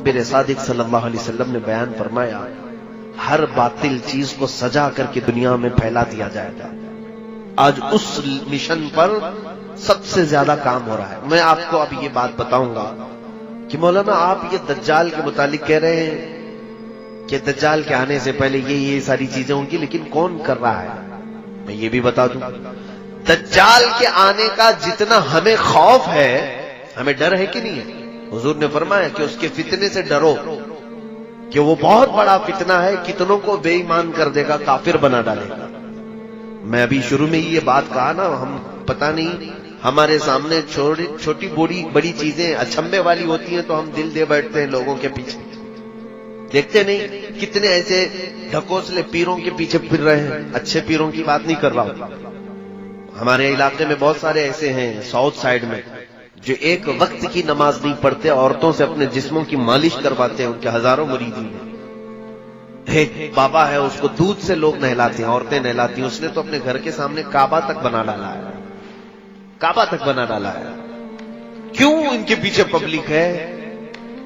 میرے صادق صلی اللہ علیہ وسلم نے بیان فرمایا، ہر باطل چیز کو سجا کر کے دنیا میں پھیلا دیا جائے گا۔ آج اس مشن پر سب سے زیادہ کام ہو رہا ہے۔ میں آپ کو اب یہ بات بتاؤں گا کہ مولانا آپ یہ دجال کے متعلق کہہ رہے ہیں کہ دجال کے آنے سے پہلے یہ ساری چیزیں ہوں گی، لیکن کون کر رہا ہے؟ میں یہ بھی بتا دوں، دجال کے آنے کا جتنا ہمیں خوف ہے، ہمیں ڈر ہے کہ نہیں ہے؟ حضور نے فرمایا کہ اس کے فتنے سے ڈرو، کہ وہ بہت بڑا فتنہ ہے، کتنوں کو بے ایمان کر دے گا، کافر بنا ڈالے گا۔ میں ابھی شروع میں یہ بات کہا نا، ہم پتہ نہیں ہمارے سامنے چھوٹی بڑی چیزیں اچھمبے والی ہوتی ہیں تو ہم دل دے بیٹھتے ہیں لوگوں کے پیچھے۔ دیکھتے نہیں کتنے ایسے ڈھکوسلے پیروں کے پیچھے پھر رہے ہیں۔ اچھے پیروں کی بات نہیں کر رہا ہوں، ہمارے علاقے میں بہت سارے ایسے ہیں ساؤتھ سائیڈ میں جو ایک وقت کی نماز نہیں پڑھتے، عورتوں سے اپنے جسموں کی مالش کرواتے ہیں، ان کے ہزاروں مریدین ہیں۔ ایک بابا ہے، اس کو دودھ سے لوگ نہلاتے ہیں، عورتیں نہلاتی ہیں، اس نے تو اپنے گھر کے سامنے کعبہ تک بنا ڈالا ہے، کعبہ تک بنا ڈالا ہے۔ کیوں ان کے پیچھے پبلک ہے؟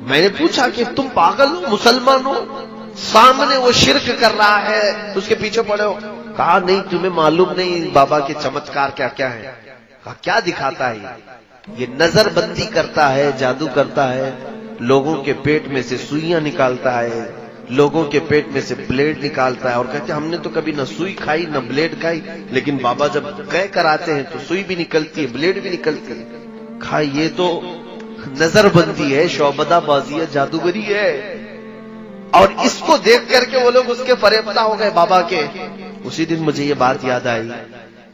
میں نے پوچھا کہ تم پاگل ہو، مسلمان ہو، سامنے وہ شرک کر رہا ہے، اس کے پیچھے پڑے ہو؟ کہا نہیں، تمہیں معلوم نہیں بابا کے چمتکار کیا کیا ہے۔ کہا کیا دکھاتا ہے یہ نظر بندی کرتا ہے، جادو کرتا ہے، لوگوں کے پیٹ میں سے سوئیاں نکالتا ہے، لوگوں کے پیٹ میں سے بلیڈ نکالتا ہے، اور کہتے ہیں ہم نے تو کبھی نہ سوئی کھائی نہ بلیڈ کھائی، لیکن بابا جب کہہ کر آتے ہیں تو سوئی بھی نکلتی ہے، بلیڈ بھی نکلتی ہے۔ کہا یہ تو نظر بندی ہے، شعبدہ بازی ہے، جادوگری ہے۔ اور اس کو دیکھ کر کے وہ لوگ اس کے فریفتہ ہو گئے بابا کے۔ اسی دن مجھے یہ بات یاد آئی،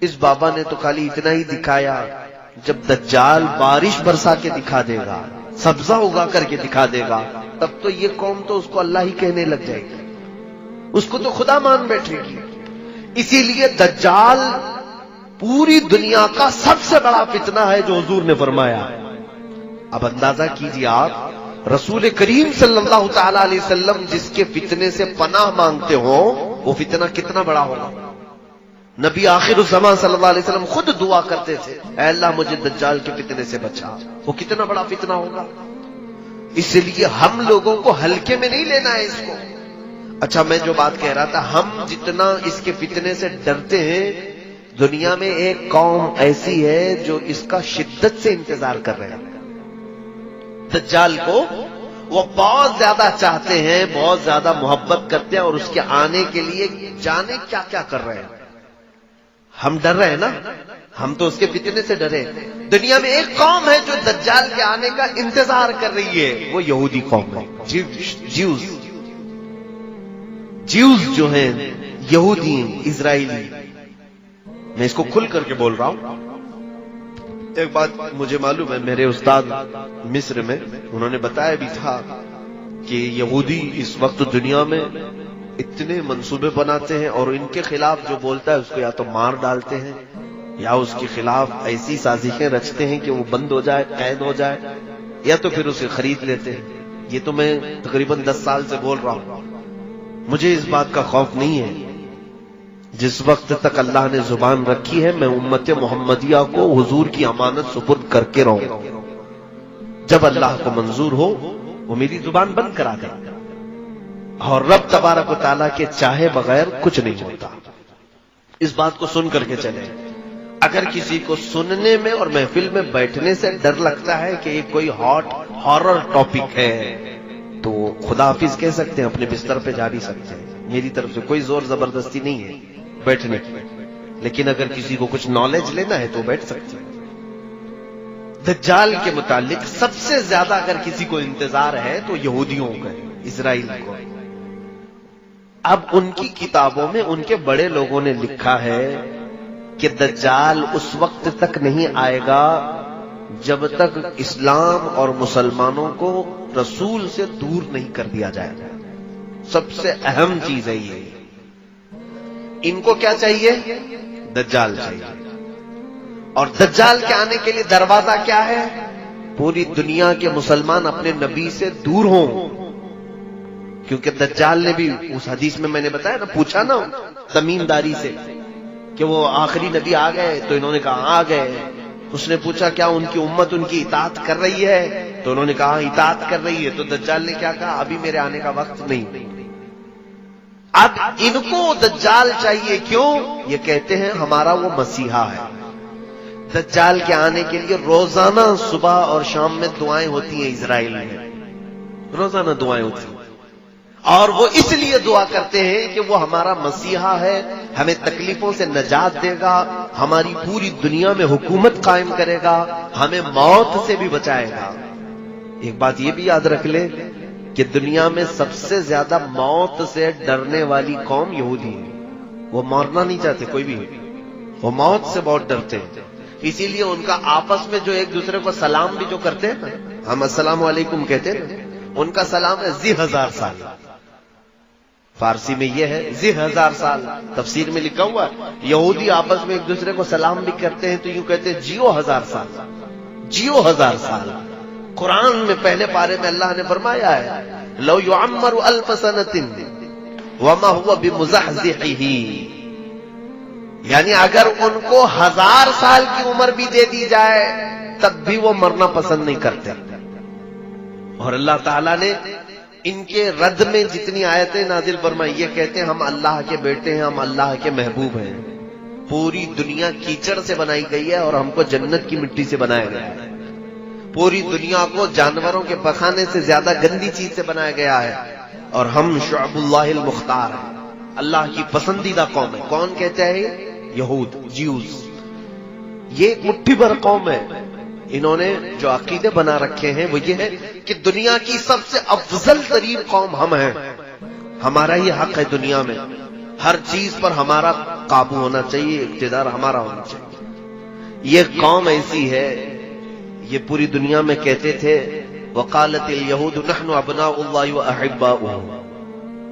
اس بابا نے تو خالی اتنا ہی دکھایا، جب دجال بارش برسا کے دکھا دے گا، سبزہ اگا کر کے دکھا دے گا، تب تو یہ قوم تو اس کو اللہ ہی کہنے لگ جائے گی، اس کو تو خدا مان بیٹھے گی۔ اسی لیے دجال پوری دنیا کا سب سے بڑا فتنہ ہے جو حضور نے فرمایا۔ اب اندازہ کیجیے آپ، رسول کریم صلی اللہ تعالی علیہ وسلم جس کے فتنے سے پناہ مانگتے ہو، وہ فتنہ کتنا بڑا ہوگا۔ نبی آخر الزمان صلی اللہ علیہ وسلم خود دعا کرتے تھے، اے اللہ مجھے دجال کے فتنے سے بچا۔ وہ کتنا بڑا فتنہ ہوگا۔ اس لیے ہم لوگوں کو ہلکے میں نہیں لینا ہے اس کو۔ اچھا، میں جو بات کہہ رہا تھا، ہم جتنا اس کے فتنے سے ڈرتے ہیں، دنیا میں ایک قوم ایسی ہے جو اس کا شدت سے انتظار کر رہے ہیں۔ دجال کو وہ بہت زیادہ چاہتے ہیں، بہت زیادہ محبت کرتے ہیں، اور اس کے آنے کے لیے جانے کیا کیا کر رہے ہیں۔ ہم ڈر رہے ہیں نا، ہم تو اس کے فتنے سے ڈرے۔ دنیا میں ایک قوم ہے جو دجال کے آنے کا انتظار کر رہی ہے، وہ یہودی قوم ہے، جیوز جو ہیں، یہودی اسرائیلی۔ میں اس کو کھل کر کے بول رہا ہوں۔ ایک بات مجھے معلوم ہے، میرے استاد مصر میں انہوں نے بتایا بھی تھا کہ یہودی اس وقت دنیا میں اتنے منصوبے بناتے ہیں، اور ان کے خلاف جو بولتا ہے اس کو یا تو مار ڈالتے ہیں، یا اس کے خلاف ایسی سازشیں رچتے ہیں کہ وہ بند ہو جائے، قید ہو جائے، یا تو پھر اسے خرید لیتے ہیں۔ یہ تو میں تقریباً 10 سال سے بول رہا ہوں۔ مجھے اس بات کا خوف نہیں ہے۔ جس وقت تک اللہ نے زبان رکھی ہے، میں امت محمدیہ کو حضور کی امانت سپرد کر کے رہوں گا۔ جب اللہ کو منظور ہو وہ میری زبان بند کرا دے، اور رب تبارک و تعالیٰ کے چاہے بغیر کچھ نہیں ہوتا۔ اس بات کو سن کر کے چلیں۔ اگر کسی کو سننے میں اور محفل میں بیٹھنے سے ڈر لگتا ہے کہ یہ کوئی ہارر ٹاپک ہے، تو خدا حافظ کہہ سکتے ہیں، اپنے بستر پہ جا بھی سکتے ہیں۔ میری طرف سے کوئی زور زبردستی نہیں ہے بیٹھنے کی، لیکن اگر کسی کو کچھ نالج لینا ہے تو بیٹھ سکتے ہیں۔ دجال کے متعلق سب سے زیادہ اگر کسی کو انتظار ہے تو یہودیوں کا، اسرائیل کو۔ اب ان کی کتابوں میں ان کے بڑے لوگوں نے لکھا ہے کہ دجال اس وقت تک نہیں آئے گا جب تک اسلام اور مسلمانوں کو رسول سے دور نہیں کر دیا جائے گا۔ سب سے اہم چیز ہے یہ۔ ان کو کیا چاہیے؟ دجال چاہیے۔ اور دجال کے آنے کے لیے دروازہ کیا ہے؟ پوری دنیا کے مسلمان اپنے نبی سے دور ہوں، کیونکہ دجال نے بھی اس حدیث میں نے بتایا نا، پوچھا نا تمیم داری سے کہ وہ آخری نبی آ گئے، تو انہوں نے کہا آ گئے۔ اس نے پوچھا کیا ان کی امت ان کی اطاعت کر رہی ہے؟ تو انہوں نے کہا اطاعت کر رہی ہے. تو دجال نے کیا کہا؟ ابھی میرے آنے کا وقت نہیں. اب ان کو دجال چاہیے. کیوں؟ یہ کہتے ہیں ہمارا وہ مسیحا ہے. دجال کے آنے کے لیے روزانہ صبح اور شام میں دعائیں ہوتی ہیں اسرائیل میں. روزانہ دعائیں ہوتی ہیں. اور وہ اس لیے دعا کرتے ہیں کہ وہ ہمارا مسیحا ہے, ہمیں تکلیفوں سے نجات دے گا, ہماری پوری دنیا میں حکومت قائم کرے گا, ہمیں موت سے بھی بچائے گا. ایک بات یہ بھی یاد رکھ لے کہ دنیا میں سب سے زیادہ موت سے ڈرنے والی قوم یہودی ہے. وہ مرنا نہیں چاہتے کوئی بھی, وہ موت سے بہت ڈرتے ہیں. اسی لیے ان کا آپس میں جو ایک دوسرے کو سلام بھی جو کرتے ہیں نا, ہم السلام علیکم کہتے ہیں, ان کا سلام ہے ذی 1000 سال. فارسی میں یہ ہے ذی 1000 سال. تفسیر میں لکھا ہوا ہے یہودی آپس میں ایک دوسرے کو سلام بھی کرتے ہیں تو یوں کہتے ہیں جیو 1000 سال, جیو 1000 سال. قرآن میں پہلے پارے میں اللہ نے فرمایا ہے لو یعمر 1000 سنۃ وما هو بمزحزحہ, یعنی اگر ان کو 1000 سال کی عمر بھی دے دی جائے تب بھی وہ مرنا پسند نہیں کرتے. اور اللہ تعالیٰ نے ان کے رد میں جتنی آیتیں نازل فرمائی, یہ کہتے ہیں ہم اللہ کے بیٹے ہیں, ہم اللہ کے محبوب ہیں. پوری دنیا کیچڑ سے بنائی گئی ہے اور ہم کو جنت کی مٹی سے بنایا گیا ہے. پوری دنیا کو جانوروں کے پخانے سے زیادہ گندی چیز سے بنایا گیا ہے, اور ہم شعب اللہ المختار ہیں, اللہ کی پسندیدہ قوم ہے. کون کہتا ہے؟ یہود, جیوز. یہ ایک مٹھی بھر قوم ہے. انہوں نے جو عقیدے بنا رکھے ہیں وہ یہ ہے کہ دنیا کی سب سے افضل ترین قوم ہم ہیں, ہمارا ہی حق ہے دنیا میں, ہر چیز پر ہمارا قابو ہونا چاہیے, اقتدار ہمارا ہونا چاہیے. یہ قوم ایسی ہے, یہ پوری دنیا میں کہتے تھے وقالت الیہود نحن ابناء اللہ واحباؤہ.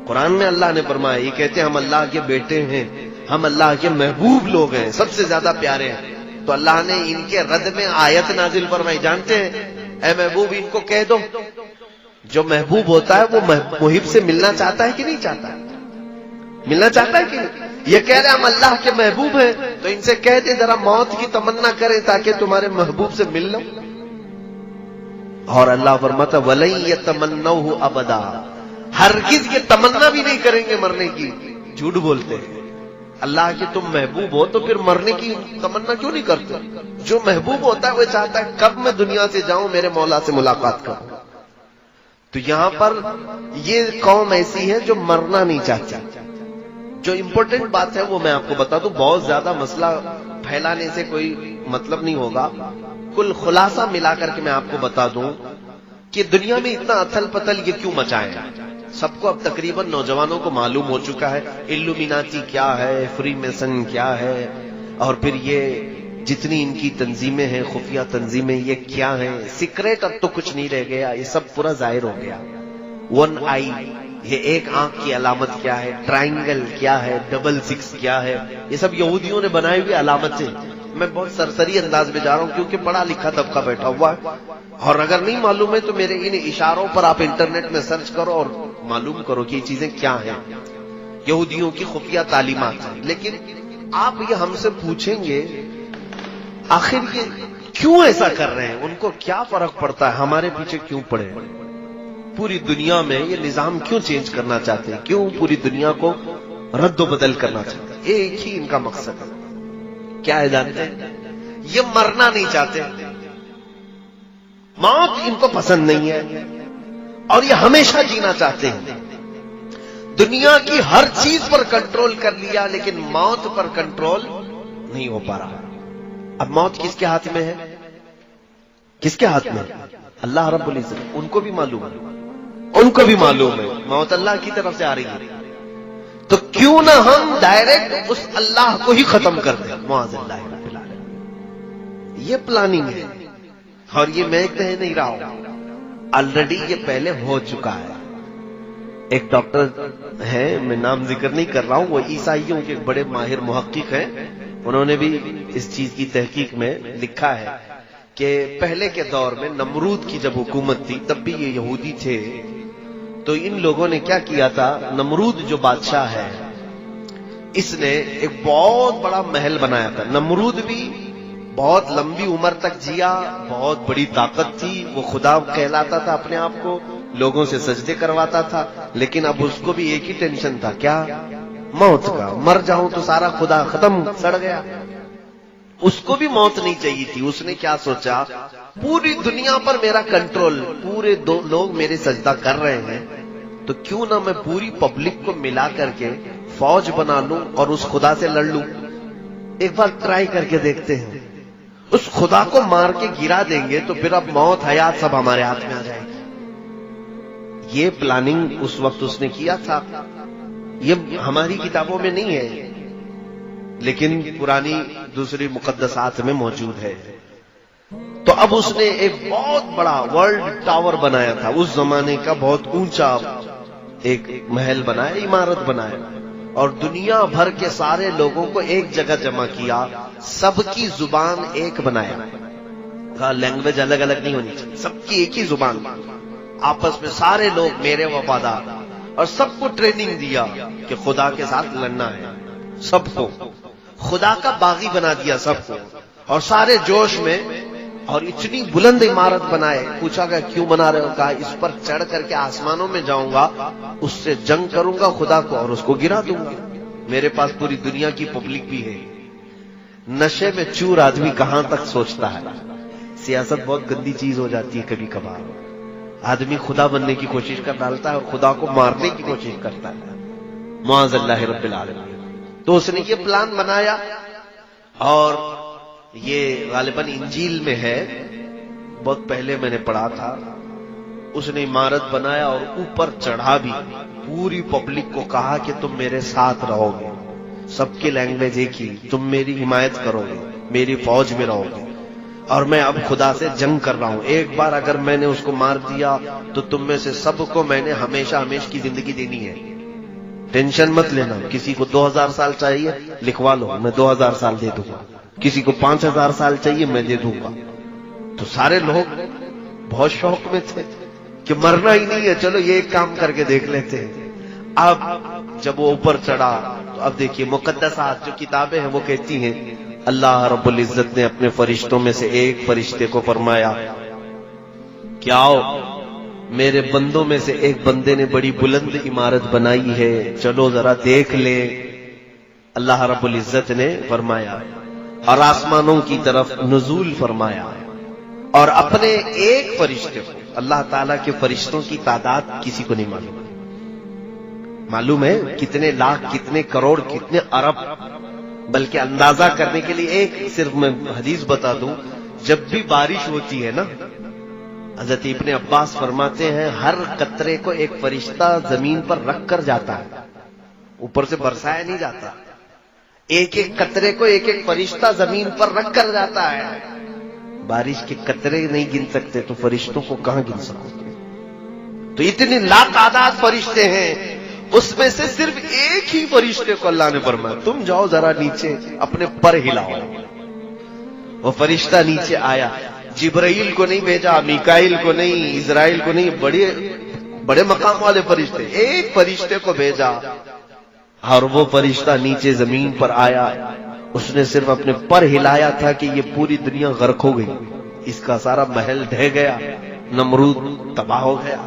قرآن میں اللہ نے فرمایا یہ کہتے ہیں ہم اللہ کے بیٹے ہیں, ہم اللہ کے محبوب لوگ ہیں, سب سے زیادہ پیارے ہیں. تو اللہ نے ان کے رد میں آیت نازل فرمائی, جانتے ہیں اے محبوب ان کو کہہ دو جو محبوب ہوتا ہے وہ محب سے ملنا چاہتا ہے کہ نہیں چاہتا؟ ملنا چاہتا ہے کہ نہیں؟ یہ کہہ رہے ہم اللہ کے محبوب ہیں, تو ان سے کہہ دے ذرا موت کی تمنا کریں تاکہ تمہارے محبوب سے مل لو. اور اللہ فرماتا وَلَن يَتَمَنَّوْهُ أَبَدًا, ہرگز یہ تمنا بھی نہیں کریں گے مرنے کی. جھوٹ بولتے ہیں. اللہ کے تم محبوب ہو تو پھر مرنے کی تمنا کیوں نہیں کرتے؟ جو محبوب ہوتا ہے وہ چاہتا ہے کب میں دنیا سے جاؤں میرے مولا سے ملاقات کروں. تو یہاں پر یہ قوم ایسی ہے جو مرنا نہیں چاہتی. جو امپورٹنٹ بات ہے وہ میں آپ کو بتا دوں, بہت زیادہ مسئلہ پھیلانے سے کوئی مطلب نہیں ہوگا. کل خلاصہ ملا کر کے میں آپ کو بتا دوں کہ دنیا میں اتنا اتھل پتل یہ کیوں مچائے. سب کو اب تقریباً نوجوانوں کو معلوم ہو چکا ہے الومیناتی کیا ہے, فری میسن کیا ہے, اور پھر یہ جتنی ان کی تنظیمیں ہیں خفیہ تنظیمیں یہ کیا ہیں. سیکریٹ اب تو کچھ نہیں رہ گیا, یہ سب پورا ظاہر ہو گیا. 1 آئی, یہ ایک آنکھ کی علامت کیا ہے, ٹرائنگل کیا ہے, 66 کیا ہے, یہ سب یہودیوں نے بنائی ہوئی علامت ہے. میں بہت سرسری انداز میں جا رہا ہوں کیونکہ پڑھا لکھا طبقہ بیٹھا ہوا ہے, اور اگر نہیں معلوم ہے تو میرے ان اشاروں پر آپ انٹرنیٹ میں سرچ کرو اور معلوم کرو کہ یہ چیزیں کیا ہیں. یہودیوں کی خفیہ تعلیمات ہیں. لیکن آپ یہ ہم سے پوچھیں گے آخر یہ کیوں ایسا کر رہے ہیں, ان کو کیا فرق پڑتا ہے, ہمارے پیچھے کیوں پڑے, پوری دنیا میں یہ نظام کیوں چینج کرنا چاہتے ہیں, کیوں پوری دنیا کو رد و بدل کرنا چاہتے ہیں. ایک ہی ان کا مقصد ہے, کیا ہے جانتے ہیں؟ یہ مرنا نہیں چاہتے, موت ان کو پسند نہیں ہے, اور یہ ہمیشہ جینا چاہتے ہیں. دنیا کی ہر چیز پر کنٹرول کر لیا لیکن موت پر کنٹرول نہیں ہو پا رہا. اب موت کس کے ہاتھ میں ہے؟ کس کے ہاتھ میں؟ اللہ رب العزت. ان کو بھی معلوم ہے, ان کو بھی معلوم ہے موت اللہ کی طرف سے آ رہی ہے. تو کیوں نہ ہم ڈائریکٹ اس اللہ کو ہی ختم کر دیں, معاذ اللہ رب العالمین. یہ پلاننگ ہے, اور یہ میں کہہ نہیں رہا ہوں, آلریڈی یہ پہلے ہو چکا ہے. ایک ڈاکٹر ہیں, میں نام ذکر نہیں کر رہا ہوں, وہ عیسائیوں کے ایک بڑے ماہر محقق ہیں. انہوں نے بھی اس چیز کی تحقیق میں لکھا ہے کہ پہلے کے دور میں نمرود کی جب حکومت تھی تب بھی یہ یہودی تھے. تو ان لوگوں نے کیا کیا تھا, نمرود جو بادشاہ ہے اس نے ایک بہت بڑا محل بنایا تھا. نمرود بھی بہت لمبی عمر تک جیا، بہت بڑی طاقت تھی، وہ خدا کہلاتا تھا اپنے آپ کو، لوگوں سے سجدے کرواتا تھا، لیکن اب اس کو بھی ایک ہی ٹینشن تھا، کیا؟ موت کا، مر جاؤں تو سارا خدا ختم، سڑ گیا۔ اس کو بھی موت نہیں چاہیے تھی۔ اس نے کیا سوچا، پوری دنیا پر میرا کنٹرول، پورے لوگ میرے سجدہ کر رہے ہیں، تو کیوں نہ میں پوری پبلک کو ملا کر کے فوج بنا لوں اور اس خدا سے لڑ لوں، ایک بار ٹرائی کر کے دیکھتے ہیں، اس خدا کو مار کے گرا دیں گے تو پھر اب موت حیات سب ہمارے ہاتھ میں آ جائے گی۔ یہ پلاننگ اس وقت اس نے کیا تھا، یہ ہماری کتابوں میں نہیں ہے لیکن پرانی دوسری مقدسات میں موجود ہے۔ تو اب اس نے ایک بہت بڑا ورلڈ ٹاور بنایا تھا، اس زمانے کا بہت اونچا ایک محل بنایا، عمارت بنایا، اور دنیا بھر کے سارے لوگوں کو ایک جگہ جمع کیا، سب کی زبان ایک بنایا، کہا لینگویج الگ الگ نہیں ہونی چاہیے، سب کی ایک ہی زبان، آپس میں سارے لوگ میرے وفادار، اور سب کو ٹریننگ دیا کہ خدا کے ساتھ لڑنا ہے، سب کو خدا کا باغی بنا دیا سب کو، اور سارے جوش میں، اور اتنی بلند عمارت بنائے۔ پوچھا گیا کیوں بنا رہے ہو؟ کہا اس پر چڑھ کر کے آسمانوں میں جاؤں گا، اس سے جنگ کروں گا خدا کو اور اس کو گرا دوں گا، میرے پاس پوری دنیا کی پبلک بھی ہے۔ نشے میں چور آدمی کہاں تک سوچتا ہے، سیاست بہت گندی چیز ہو جاتی ہے کبھی کبھار، آدمی خدا بننے کی کوشش کر ڈالتا ہے اور خدا کو مارنے کی کوشش کرتا ہے، معاذ اللہ رب العالمین۔ تو اس نے یہ پلان بنایا، اور یہ غالباً انجیل میں ہے، بہت پہلے میں نے پڑھا تھا۔ اس نے عمارت بنایا اور اوپر چڑھا بھی، پوری پبلک کو کہا کہ تم میرے ساتھ رہو گے، سب کی لینگویج ایک ہی، تم میری حمایت کرو گے، میری فوج میں رہو گے، اور میں اب خدا سے جنگ کر رہا ہوں، ایک بار اگر میں نے اس کو مار دیا تو تم میں سے سب کو میں نے ہمیشہ ہمیشہ کی زندگی دینی ہے، ٹینشن مت لینا۔ کسی کو 2000 سال چاہیے لکھوا لو، میں 2000 سال دے دوں گا، کسی کو 5000 سال چاہیے میں دے دوں گا۔ تو سارے لوگ بہت شوق میں تھے کہ مرنا ہی نہیں ہے، چلو یہ ایک کام کر کے دیکھ لیتے ہیں۔ اب جب وہ اوپر چڑھا تو اب دیکھیے مقدسات جو کتابیں ہیں وہ کہتی ہیں اللہ رب العزت نے اپنے فرشتوں میں سے ایک فرشتے کو فرمایا کہ آؤ، میرے بندوں میں سے ایک بندے نے بڑی بلند عمارت بنائی ہے، چلو ذرا دیکھ لیں۔ اللہ رب العزت نے فرمایا اور آسمانوں کی طرف نزول فرمایا، اور اپنے ایک فرشتے کو، اللہ تعالیٰ کے فرشتوں کی تعداد کسی کو نہیں معلوم، معلوم ہے کتنے لاکھ، کتنے کروڑ، کتنے ارب، بلکہ اندازہ کرنے کے لیے ایک صرف میں حدیث بتا دوں، جب بھی بارش ہوتی ہے نا، حضرت ابن عباس فرماتے ہیں ہر قطرے کو ایک فرشتہ زمین پر رکھ کر جاتا ہے، اوپر سے برسایا نہیں جاتا، ایک ایک قطرے کو ایک ایک فرشتہ زمین پر رکھ کر جاتا ہے۔ بارش کے قطرے نہیں گن سکتے تو فرشتوں کو کہاں گن سکو گے؟ تو اتنے لاتعداد فرشتے ہیں، اس میں سے صرف ایک ہی فرشتے کو اللہ نے فرمایا تم جاؤ ذرا نیچے اپنے پر ہلاؤ۔ وہ فرشتہ نیچے آیا، جبرائیل کو نہیں بھیجا، میکائیل کو نہیں، اسرائیل کو نہیں، بڑے مقام والے فرشتے، ایک فرشتے کو بھیجا، اور وہ فرشتہ نیچے زمین پر آیا، اس نے صرف اپنے پر ہلایا تھا کہ یہ پوری دنیا غرق ہو گئی، اس کا سارا محل ڈھہ گیا، نمرود تباہ ہو گیا،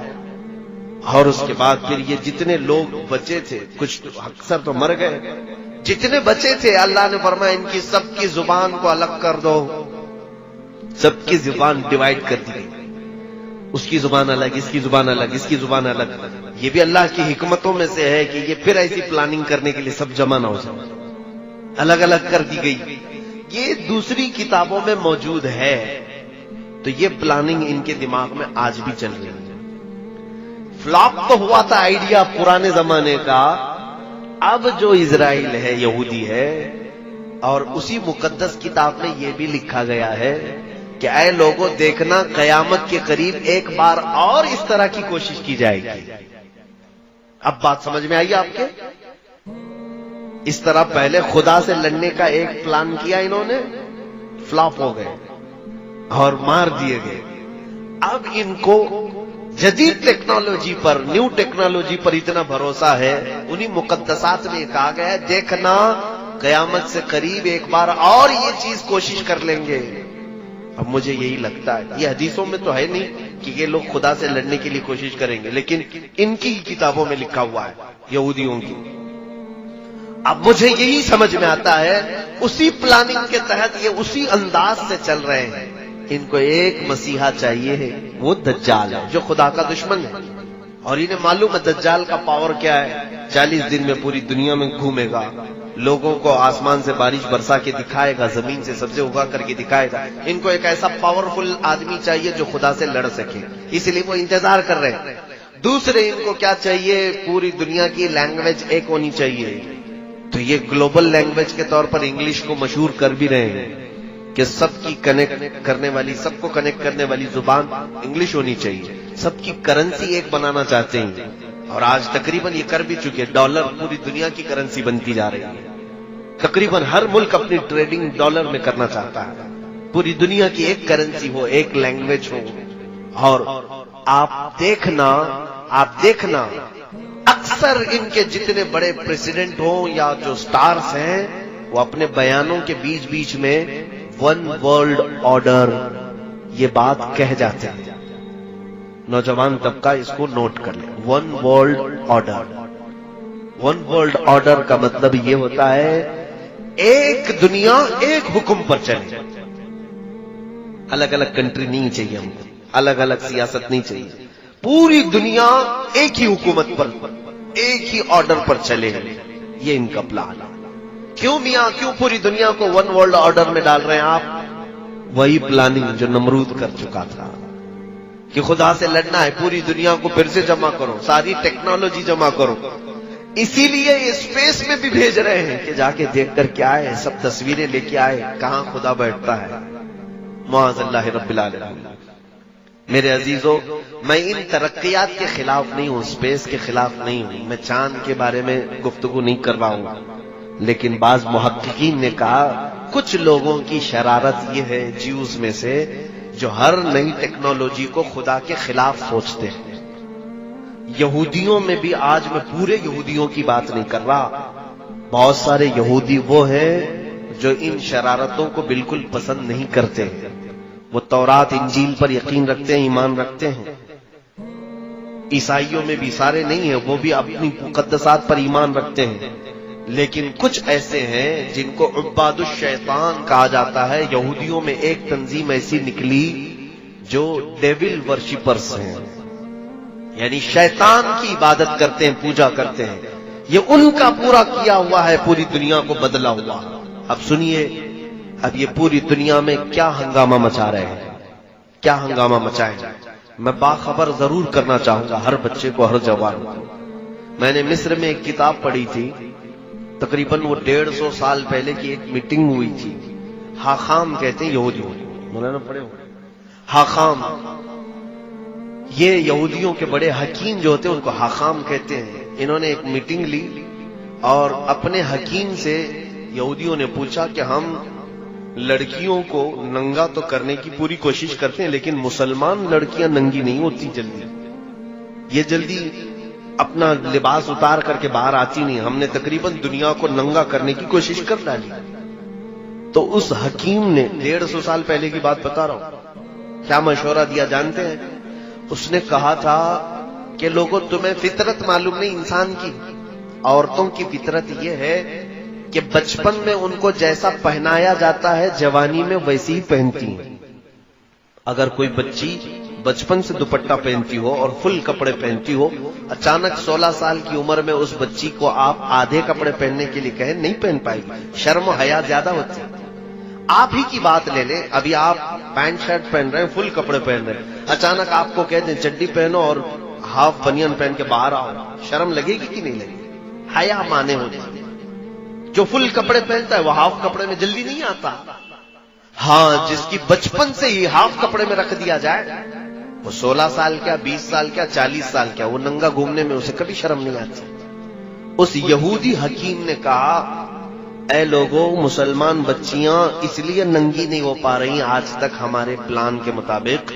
اور اس کے بعد پھر یہ جتنے لوگ بچے تھے، کچھ اکثر تو مر گئے، جتنے بچے تھے اللہ نے فرمایا ان کی سب کی زبان کو الگ کر دو، سب کی زبان ڈیوائیڈ کر دی گئی، اس کی زبان الگ، اس کی زبان الگ، اس کی زبان الگ۔ یہ بھی اللہ کی حکمتوں میں سے ہے کہ یہ پھر ایسی پلاننگ کرنے کے لیے سب جمع نہ ہو جائے، الگ الگ کر دی گئی۔ یہ دوسری کتابوں میں موجود ہے، تو یہ پلاننگ ان کے دماغ میں آج بھی چل رہی ہے۔ فلاپ تو ہوا تھا آئیڈیا پرانے زمانے کا، اب جو اسرائیل ہے، یہودی ہے، اور اسی مقدس کتاب میں یہ بھی لکھا گیا ہے کہ اے لوگوں دیکھنا قیامت کے قریب ایک بار اور اس طرح کی کوشش کی جائے گی۔ اب بات سمجھ میں آئی آپ کے؟ اس طرح پہلے خدا سے لڑنے کا ایک پلان کیا انہوں نے، فلاپ ہو گئے اور مار دیے گئے۔ اب ان کو جدید ٹیکنالوجی پر، نیو ٹیکنالوجی پر اتنا بھروسہ ہے، انہی مقدسات میں کہا گیا ہے دیکھنا قیامت سے قریب ایک بار اور یہ چیز کوشش کر لیں گے. اب مجھے یہی لگتا ہے، یہ حدیثوں میں تو ہے نہیں کہ یہ لوگ خدا سے لڑنے کے لیے کوشش کریں گے، لیکن ان کی کتابوں میں لکھا ہوا ہے یہودیوں کی. اب مجھے یہی سمجھ میں آتا ہے اسی پلاننگ کے تحت یہ اسی انداز سے چل رہے ہیں. ان کو ایک مسیحا چاہیے ہے، وہ دجال ہے جو خدا کا دشمن ہے، اور انہیں معلوم ہے دجال کا پاور کیا ہے. 40 دن میں پوری دنیا میں گھومے گا، لوگوں کو آسمان سے بارش برسا کے دکھائے گا، زمین سے سبزے اگا کر کے دکھائے گا. ان کو ایک ایسا پاورفل آدمی چاہیے جو خدا سے لڑ سکے، اس لیے وہ انتظار کر رہے ہیں. دوسرے ان کو کیا چاہیے؟ پوری دنیا کی لینگویج ایک ہونی چاہیے. تو یہ گلوبل لینگویج کے طور پر انگلش کو مشہور کر بھی رہے ہیں کہ سب کی کنیکٹ کرنے والی، سب کو کنیکٹ کرنے والی زبان انگلش ہونی چاہیے. سب کی کرنسی ایک بنانا چاہتے ہیں، اور آج تقریباً یہ کر بھی چکے. ڈالر پوری دنیا کی کرنسی بنتی جا رہی ہے. تقریباً ہر ملک اپنی ٹریڈنگ ڈالر میں کرنا چاہتا ہے. پوری دنیا کی ایک کرنسی ہو، ایک لینگویج ہو. اور آپ دیکھنا اکثر ان کے جتنے بڑے پریزیڈنٹ ہوں یا جو سٹارز ہیں، وہ اپنے بیانوں کے بیچ بیچ میں ون ورلڈ آرڈر یہ بات کہہ جاتے ہیں. نوجوان طبقہ اس کو نوٹ کر لیں. One world order. One world order کا مطلب یہ ہوتا ہے ایک دنیا ایک حکم پر چلے. الگ الگ کنٹری نہیں چاہیے ہم کو، الگ الگ سیاست نہیں چاہیے. پوری دنیا ایک ہی حکومت پر، ایک ہی آرڈر پر چلے. یہ ان کا پلان ہے. کیوں میاں، کیوں پوری دنیا کو ون ورلڈ آرڈر میں ڈال رہے ہیں آپ؟ وہی پلاننگ جو نمرود کر چکا تھا کہ خدا سے لڑنا ہے، پوری دنیا کو پھر سے جمع کرو، ساری ٹیکنالوجی جمع کرو. اسی لیے یہ اسپیس میں بھی بھیج رہے ہیں کہ جا کے دیکھ کر کیا ہے، سب تصویریں لے کے آئے کہاں خدا بیٹھتا ہے. معاذ اللہ رب العالمین. میرے عزیزو، میں ان ترقیات کے خلاف نہیں ہوں، اسپیس کے خلاف نہیں ہوں، میں چاند کے بارے میں گفتگو نہیں کر رہا ہوں. لیکن بعض محققین نے کہا کچھ لوگوں کی شرارت یہ ہے جیوز میں سے جو ہر نئی ٹیکنالوجی کو خدا کے خلاف سوچتے ہیں. یہودیوں میں بھی، آج میں پورے یہودیوں کی بات نہیں کر رہا، بہت سارے یہودی وہ ہیں جو ان شرارتوں کو بالکل پسند نہیں کرتے. وہ تورات انجیل پر یقین رکھتے ہیں، ایمان رکھتے ہیں. عیسائیوں میں بھی سارے نہیں ہیں، وہ بھی اپنی مقدسات پر ایمان رکھتے ہیں. لیکن کچھ ایسے ہیں جن کو عباد الشیطان کہا جاتا ہے. یہودیوں میں ایک تنظیم ایسی نکلی جو ڈیول ورشپرز ہیں، یعنی شیطان کی عبادت کرتے ہیں، پوجا کرتے ہیں. یہ ان کا پورا کیا ہوا ہے، پوری دنیا کو بدلا ہوا. اب سنیے، اب یہ پوری دنیا میں کیا ہنگامہ مچا رہے ہیں، کیا ہنگامہ مچائے. میں باخبر ضرور کرنا چاہوں گا ہر بچے کو، ہر جوان کو. میں نے مصر میں ایک کتاب پڑھی تھی، تقریباً وہ 150 سال پہلے کی ایک میٹنگ ہوئی تھی. حاخام کہتے ہیں یہودی، مولانا پڑھے ہو حاخام. یہ یہودیوں کے بڑے حکیم جو ہوتے ہیں ان کو حاخام کہتے ہیں. انہوں نے ایک میٹنگ لی اور اپنے حکیم سے یہودیوں نے پوچھا کہ ہم لڑکیوں کو ننگا تو کرنے کی پوری کوشش کرتے ہیں، لیکن مسلمان لڑکیاں ننگی نہیں ہوتی جلدی، یہ جلدی اپنا لباس اتار کر کے باہر آتی نہیں. ہم نے تقریباً دنیا کو ننگا کرنے کی کوشش کر ڈالی. تو اس حکیم نے 150 سال پہلے کی بات بتا رہا ہوں، کیا مشورہ دیا جانتے ہیں؟ اس نے کہا تھا کہ لوگوں، تمہیں فطرت معلوم نہیں انسان کی. عورتوں کی فطرت یہ ہے کہ بچپن میں ان کو جیسا پہنایا جاتا ہے جوانی میں ویسی ہی پہنتی ہیں. اگر کوئی بچی بچپن سے دوپٹہ پہنتی ہو اور فل کپڑے پہنتی ہو، اچانک 16 سال کی عمر میں اس بچی کو آپ آدھے کپڑے پہننے کے لیے کہیں، نہیں پہن پائے گی، شرم و حیا زیادہ ہوتی ہے. آپ ہی کی بات لے لیں، ابھی آپ پینٹ شرٹ پہن رہے ہیں، فل کپڑے پہن رہے ہیں، اچانک آپ کو کہہ دیں چڈی پہنو اور ہاف بنیان پہن کے باہر آؤ، شرم لگے گی کہ نہیں لگے گی؟ حیا مانے ہوتی ہے. جو فل کپڑے پہنتا ہے وہ ہاف کپڑے میں جلدی نہیں آتا. ہاں، جس کی بچپن سے ہی ہاف کپڑے میں رکھ دیا جائے، وہ 16 سال کیا، 20 سال کیا، 40 سال کیا، وہ ننگا گھومنے میں اسے کبھی شرم نہیں آتی. اس یہودی حکیم نے کہا، اے لوگوں، مسلمان بچیاں اس لیے ننگی نہیں ہو پا رہی آج تک ہمارے پلان کے مطابق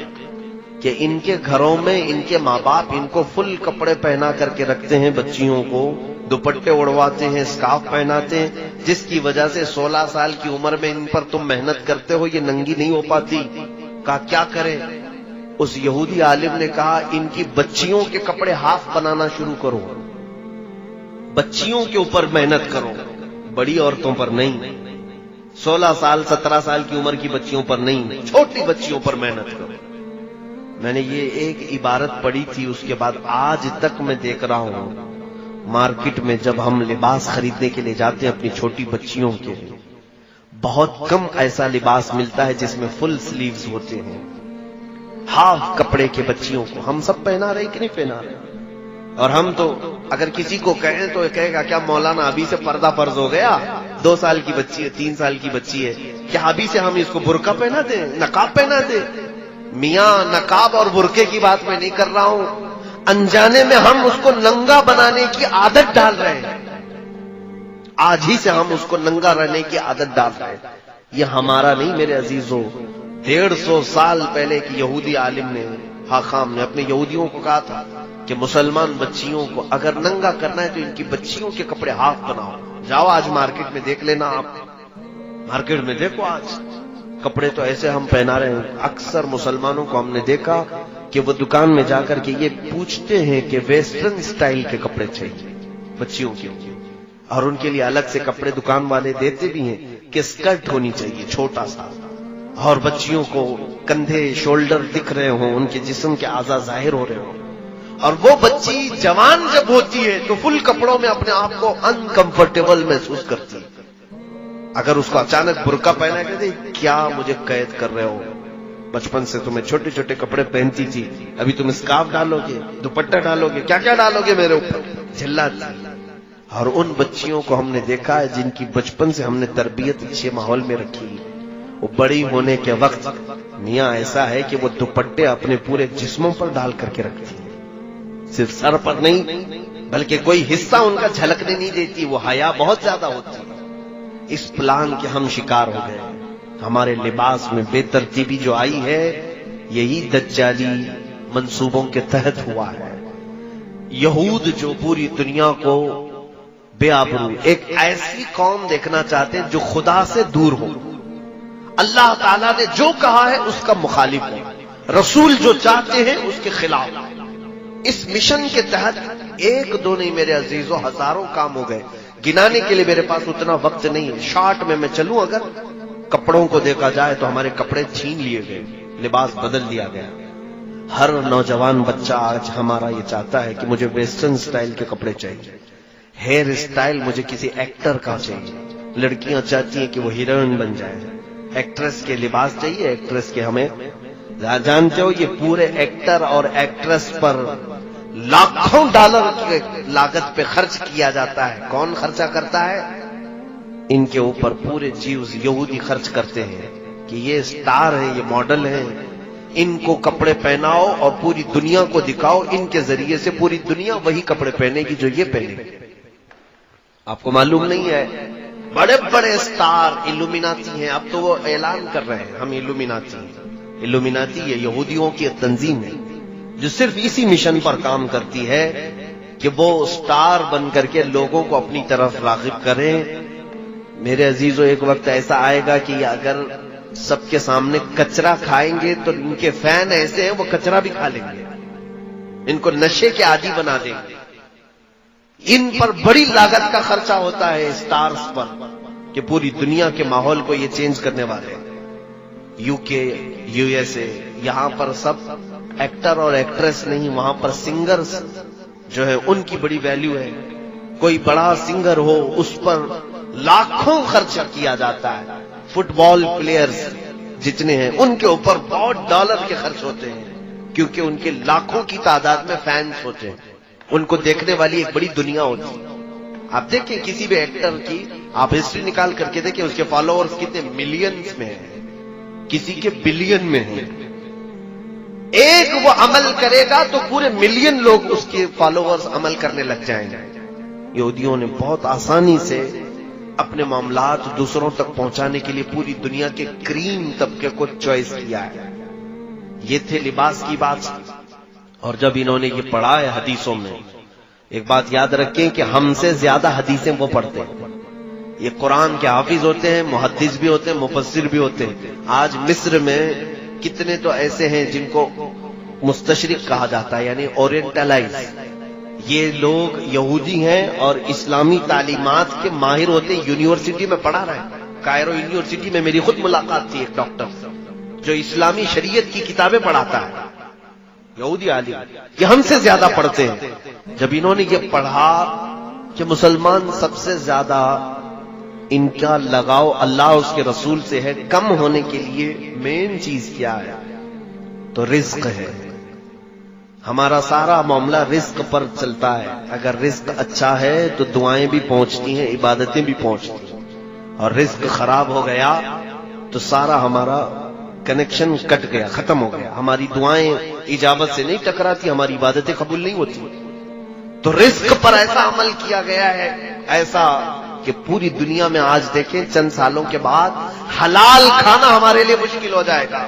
کہ ان کے گھروں میں ان کے ماں باپ ان کو فل کپڑے پہنا کر کے رکھتے ہیں، بچیوں کو دوپٹے اڑواتے ہیں، اسکارف پہناتے ہیں، جس کی وجہ سے 16 سال کی عمر میں ان پر تم محنت کرتے ہو، یہ ننگی نہیں ہو پاتی۔ کہا کیا کریں؟ اس یہودی عالم نے کہا ان کی بچیوں کے کپڑے ہاف بنانا شروع کرو، بچیوں کے اوپر محنت کرو، بڑی عورتوں پر نہیں، 16 سال 17 سال کی عمر کی بچیوں پر نہیں، چھوٹی بچیوں پر محنت کرو۔ میں نے یہ ایک عبارت پڑھی تھی، اس کے بعد آج تک میں دیکھ رہا ہوں مارکیٹ میں جب ہم لباس خریدنے کے لیے جاتے ہیں اپنی چھوٹی بچیوں کے، بہت کم ایسا لباس ملتا ہے جس میں فل سلیوز ہوتے ہیں، ہاف کپڑے کے بچیوں کو ہم سب پہنا رہے کہ نہیں پہنا رہے؟ اور ہم تو اگر کسی کو کہیں تو کہے گا کیا مولانا ابھی سے پردہ فرض ہو گیا؟ 2 سال کی بچی ہے، 3 سال کی بچی ہے، کیا ابھی سے ہم اس کو برقع پہنا دیں، نقاب پہنا دیں؟ میاں نقاب اور برقعے کی بات میں نہیں کر رہا ہوں، انجانے میں ہم اس کو ننگا بنانے کی عادت ڈال رہے ہیں، آج ہی سے ہم اس کو ننگا رہنے کی عادت ڈال رہے ہیں۔ یہ ہمارا نہیں میرے عزیزوں، 150 سال پہلے کی یہودی عالم نے، حاخام نے اپنے یہودیوں کو کہا تھا کہ مسلمان بچیوں کو اگر ننگا کرنا ہے تو ان کی بچیوں کے کپڑے ہاف بناؤ۔ جاؤ آج مارکیٹ میں دیکھ لینا، آپ مارکیٹ میں دیکھو آج کپڑے تو ایسے ہم پہنا رہے ہیں۔ اکثر مسلمانوں کو ہم نے دیکھا کہ وہ دکان میں جا کر کے یہ پوچھتے ہیں کہ ویسٹرن سٹائل کے کپڑے چاہیے بچیوں کے، اور ان کے لیے الگ سے کپڑے دکان والے دیتے بھی ہیں کہ اسکرٹ ہونی چاہیے چھوٹا سا، اور بچیوں کو کندھے شولڈر دکھ رہے ہوں، ان کے جسم کے اعضاء ظاہر ہو رہے ہوں۔ اور وہ بچی جوان جب ہوتی ہے تو فل کپڑوں میں اپنے آپ کو انکمفرٹیبل محسوس کرتی ہے۔ اگر اس کو اچانک برقع پہنا کہتے کیا مجھے قید کر رہے ہو، بچپن سے تمہیں چھوٹے چھوٹے کپڑے پہنتی تھی، ابھی تم اسکارف ڈالو گے، دوپٹہ ڈالو گے، کیا کیا ڈالو گے میرے اوپر، جھلاتی۔ اور ان بچیوں کو ہم نے دیکھا ہے جن کی بچپن سے ہم نے تربیت اچھے ماحول میں رکھی، وہ بڑی ہونے کے وقت میاں ایسا ہے کہ وہ دوپٹے اپنے پورے جسموں پر ڈال کر کے رکھتی ہے، صرف سر پر نہیں بلکہ کوئی حصہ ان کا جھلکنے نہیں دیتی، وہ حیا بہت زیادہ ہوتی ہے۔ اس پلان کے ہم شکار ہو گئے، ہمارے لباس میں بے ترتیبی جو آئی ہے یہی دجالی منصوبوں کے تحت ہوا ہے۔ یہود جو پوری دنیا کو بے آبرو، ایک ایسی قوم دیکھنا چاہتے ہیں جو خدا سے دور ہو، اللہ تعالیٰ نے جو کہا ہے اس کا مخالف ہو، رسول جو چاہتے ہیں اس کے خلاف۔ اس مشن کے تحت ایک دو نہیں میرے عزیزوں، ہزاروں کام ہو گئے، گنانے کے لیے میرے پاس اتنا وقت نہیں ہے۔ شارٹ میں چلوں، اگر کپڑوں کو دیکھا جائے تو ہمارے کپڑے چھین لیے گئے، لباس بدل دیا گیا۔ ہر نوجوان بچہ آج ہمارا یہ چاہتا ہے کہ مجھے ویسٹرن سٹائل کے کپڑے چاہیے، ہیئر سٹائل مجھے کسی ایکٹر کا چاہیے، لڑکیاں چاہتی ہیں کہ وہ ہیروئن بن جائے، ایکٹریس کے لباس چاہیے، ایکٹریس کے ہمیں جانتے ہو یہ پورے ایکٹر اور ایکٹریس پر لاکھوں ڈالر کی لاگت پہ خرچ کیا جاتا ہے۔ کون خرچہ کرتا ہے؟ ان کے اوپر پورے جیوز یہودی خرچ کرتے ہیں کہ یہ سٹار ہیں، یہ ماڈل ہیں، ان کو کپڑے پہناؤ اور پوری دنیا کو دکھاؤ، ان کے ذریعے سے پوری دنیا وہی کپڑے پہنے گی جو یہ پہنے گی۔ آپ کو معلوم نہیں ہے بڑے بڑے سٹار الومیناتی ہیں، اب تو وہ اعلان کر رہے ہیں ہم الومیناتی ہیں۔ الومیناتی یہ یہودیوں کی تنظیم ہے جو صرف اسی مشن پر کام کرتی ہے کہ وہ سٹار بن کر کے لوگوں کو اپنی طرف راغب کریں۔ میرے عزیزوں ایک وقت ایسا آئے گا کہ اگر سب کے سامنے کچرا کھائیں گے تو ان کے فین ایسے ہیں وہ کچرا بھی کھا لیں گے، ان کو نشے کے عادی بنا دیں گے۔ ان پر بڑی لاگت کا خرچہ ہوتا ہے سٹارز پر کہ پوری دنیا کے ماحول کو یہ چینج کرنے والے ہیں۔ یو کے، یو ایس اے، یہاں پر سب ایکٹر اور ایکٹریس نہیں، وہاں پر سنگرز جو ہے ان کی بڑی ویلیو ہے۔ کوئی بڑا سنگر ہو اس پر لاکھوں خرچ کیا جاتا ہے۔ فٹ بال پلیئرز جتنے ہیں ان کے اوپر بہت ڈالر کے خرچ ہوتے ہیں کیونکہ ان کے لاکھوں کی تعداد میں فینس ہوتے ہیں، ان کو دیکھنے والی ایک بڑی دنیا ہوتی ہے۔ آپ دیکھیں کسی بھی ایکٹر کی آپ ہسٹری نکال کر کے دیکھیں، اس کے فالوورز کتنے ملینز میں ہیں، کسی کے بلین میں ہیں۔ ایک وہ عمل کرے گا تو پورے ملین لوگ اس کے فالوورز عمل کرنے لگ جائیں گے۔ یہودیوں نے بہت آسانی سے اپنے معاملات دوسروں تک پہنچانے کے لیے پوری دنیا کے کریم طبقے کو چوائس کیا ہے۔ یہ تھے لباس کی بات. اور جب انہوں نے یہ پڑھا ہے حدیثوں میں، ایک بات یاد رکھیں کہ ہم سے زیادہ حدیثیں وہ پڑھتے ہیں. یہ قرآن کے حافظ ہوتے ہیں، محدث بھی ہوتے ہیں، مفسر بھی ہوتے ہیں. آج مصر میں کتنے تو ایسے ہیں جن کو مستشرق کہا جاتا ہے، یعنی اورینٹلائز. یہ لوگ یہودی ہیں اور اسلامی تعلیمات کے ماہر ہوتے ہیں، یونیورسٹی میں پڑھا رہے ہیں. کائرو یونیورسٹی میں میری خود ملاقات تھی ایک ڈاکٹر جو اسلامی شریعت کی کتابیں پڑھاتا ہے، یہودی عالم. یہ ہم سے زیادہ پڑھتے ہیں. جب انہوں نے یہ پڑھا کہ مسلمان سب سے زیادہ ان کا لگاؤ اللہ اس کے رسول سے ہے، کم ہونے کے لیے مین چیز کیا ہے تو رزق ہے. ہمارا سارا معاملہ رزق پر چلتا ہے. اگر رزق اچھا ہے تو دعائیں بھی پہنچتی ہیں، عبادتیں بھی پہنچتی ہیں. اور رزق خراب ہو گیا تو سارا ہمارا کنیکشن کٹ گیا، ختم ہو گیا. ہماری دعائیں اجابت سے نہیں ٹکراتی، ہماری عبادتیں قبول نہیں ہوتی. تو رزق پر ایسا عمل کیا گیا ہے، ایسا کہ پوری دنیا میں آج دیکھیں چند سالوں کے بعد حلال کھانا ہمارے لیے مشکل ہو جائے گا.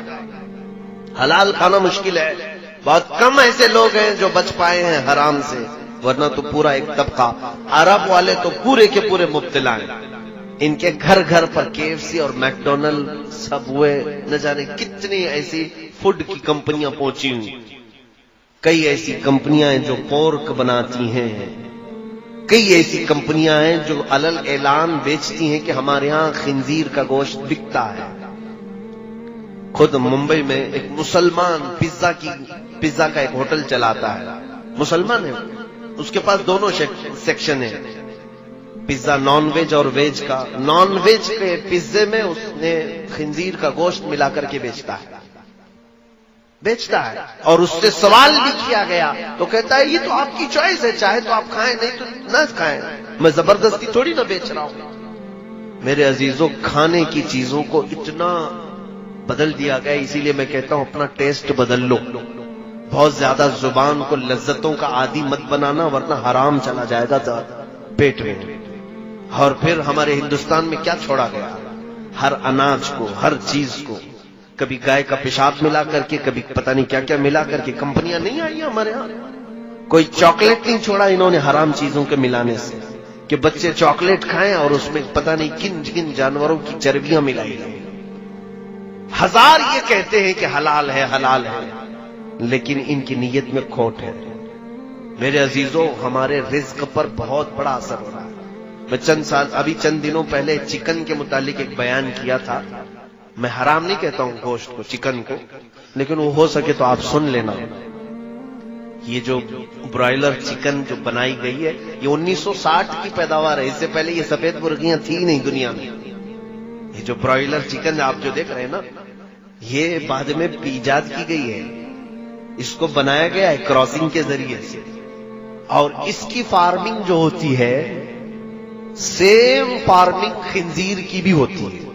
حلال کھانا مشکل ہے. بہت کم ایسے لوگ ہیں جو بچ پائے ہیں حرام سے، ورنہ تو پورا ایک طبقہ. عرب والے تو پورے کے پورے مبتلا ہیں. ان کے گھر گھر پر KFC اور میکڈونلڈ، سب ہوئے، نہ جانے کتنی ایسی فوڈ کی کمپنیاں پہنچی ہوئی. کئی ایسی کمپنیاں ہیں جو پورک بناتی ہیں، کئی ایسی کمپنیاں ہیں جو علل اعلان بیچتی ہیں کہ ہمارے ہاں خنزیر کا گوشت بکتا ہے. خود ممبئی میں ایک مسلمان پیزا کا ایک ہوٹل چلاتا ہے، مسلمان ہے. اس کے پاس دونوں سیکشن ہیں، پیزا نان ویج اور ویج کا. نان ویج کے پیزے میں اس نے خنزیر کا گوشت ملا کر کے بیچتا ہے. اور اس سے سوال بھی کیا گیا تو کہتا ہے یہ تو آپ کی چوائس ہے، چاہے تو آپ کھائیں، نہیں تو نہ کھائیں، میں زبردستی تھوڑی نہ بیچ رہا ہوں. میرے عزیزوں، کھانے کی چیزوں کو اتنا بدل دیا گیا، اسی لیے میں کہتا ہوں اپنا ٹیسٹ بدل لو. بہت زیادہ زبان کو لذتوں کا عادی مت بنانا، ورنہ حرام چلا جائے گا پیٹ میں. اور پھر ہمارے ہندوستان میں کیا چھوڑا گیا؟ ہر اناج کو، ہر چیز کو کبھی گائے کا پیشاب ملا کر کے، کبھی پتہ نہیں کیا کیا ملا کر کے. کمپنیاں نہیں آئی ہمارے ہاں. کوئی چاکلیٹ نہیں چھوڑا انہوں نے حرام چیزوں کے ملانے سے، کہ بچے چاکلیٹ کھائیں اور اس میں پتہ نہیں کن کن جانوروں کی چربیاں ملائی گئی. ہزار یہ کہتے ہیں کہ حلال ہے، حلال ہے، لیکن ان کی نیت میں کھوٹ ہے. میرے عزیزوں، ہمارے رزق پر بہت بڑا اثر ہو رہا ہے. میں چند دنوں پہلے چکن کے متعلق ایک بیان کیا تھا. میں حرام نہیں کہتا ہوں گوشت کو، چکن کو، لیکن وہ ہو سکے تو آپ سن لینا. یہ جو برائلر چکن جو بنائی گئی ہے، یہ 1960 کی پیداوار ہے. اس سے پہلے یہ سفید مرغیاں تھی نہیں دنیا میں. یہ جو برائلر چکن آپ جو دیکھ رہے ہیں نا، یہ بعد میں ایجاد کی گئی ہے. اس کو بنایا گیا ہے کراسنگ کے ذریعے سے. اور اس کی فارمنگ جو ہوتی ہے، سیم فارمنگ خنزیر کی بھی ہوتی ہے.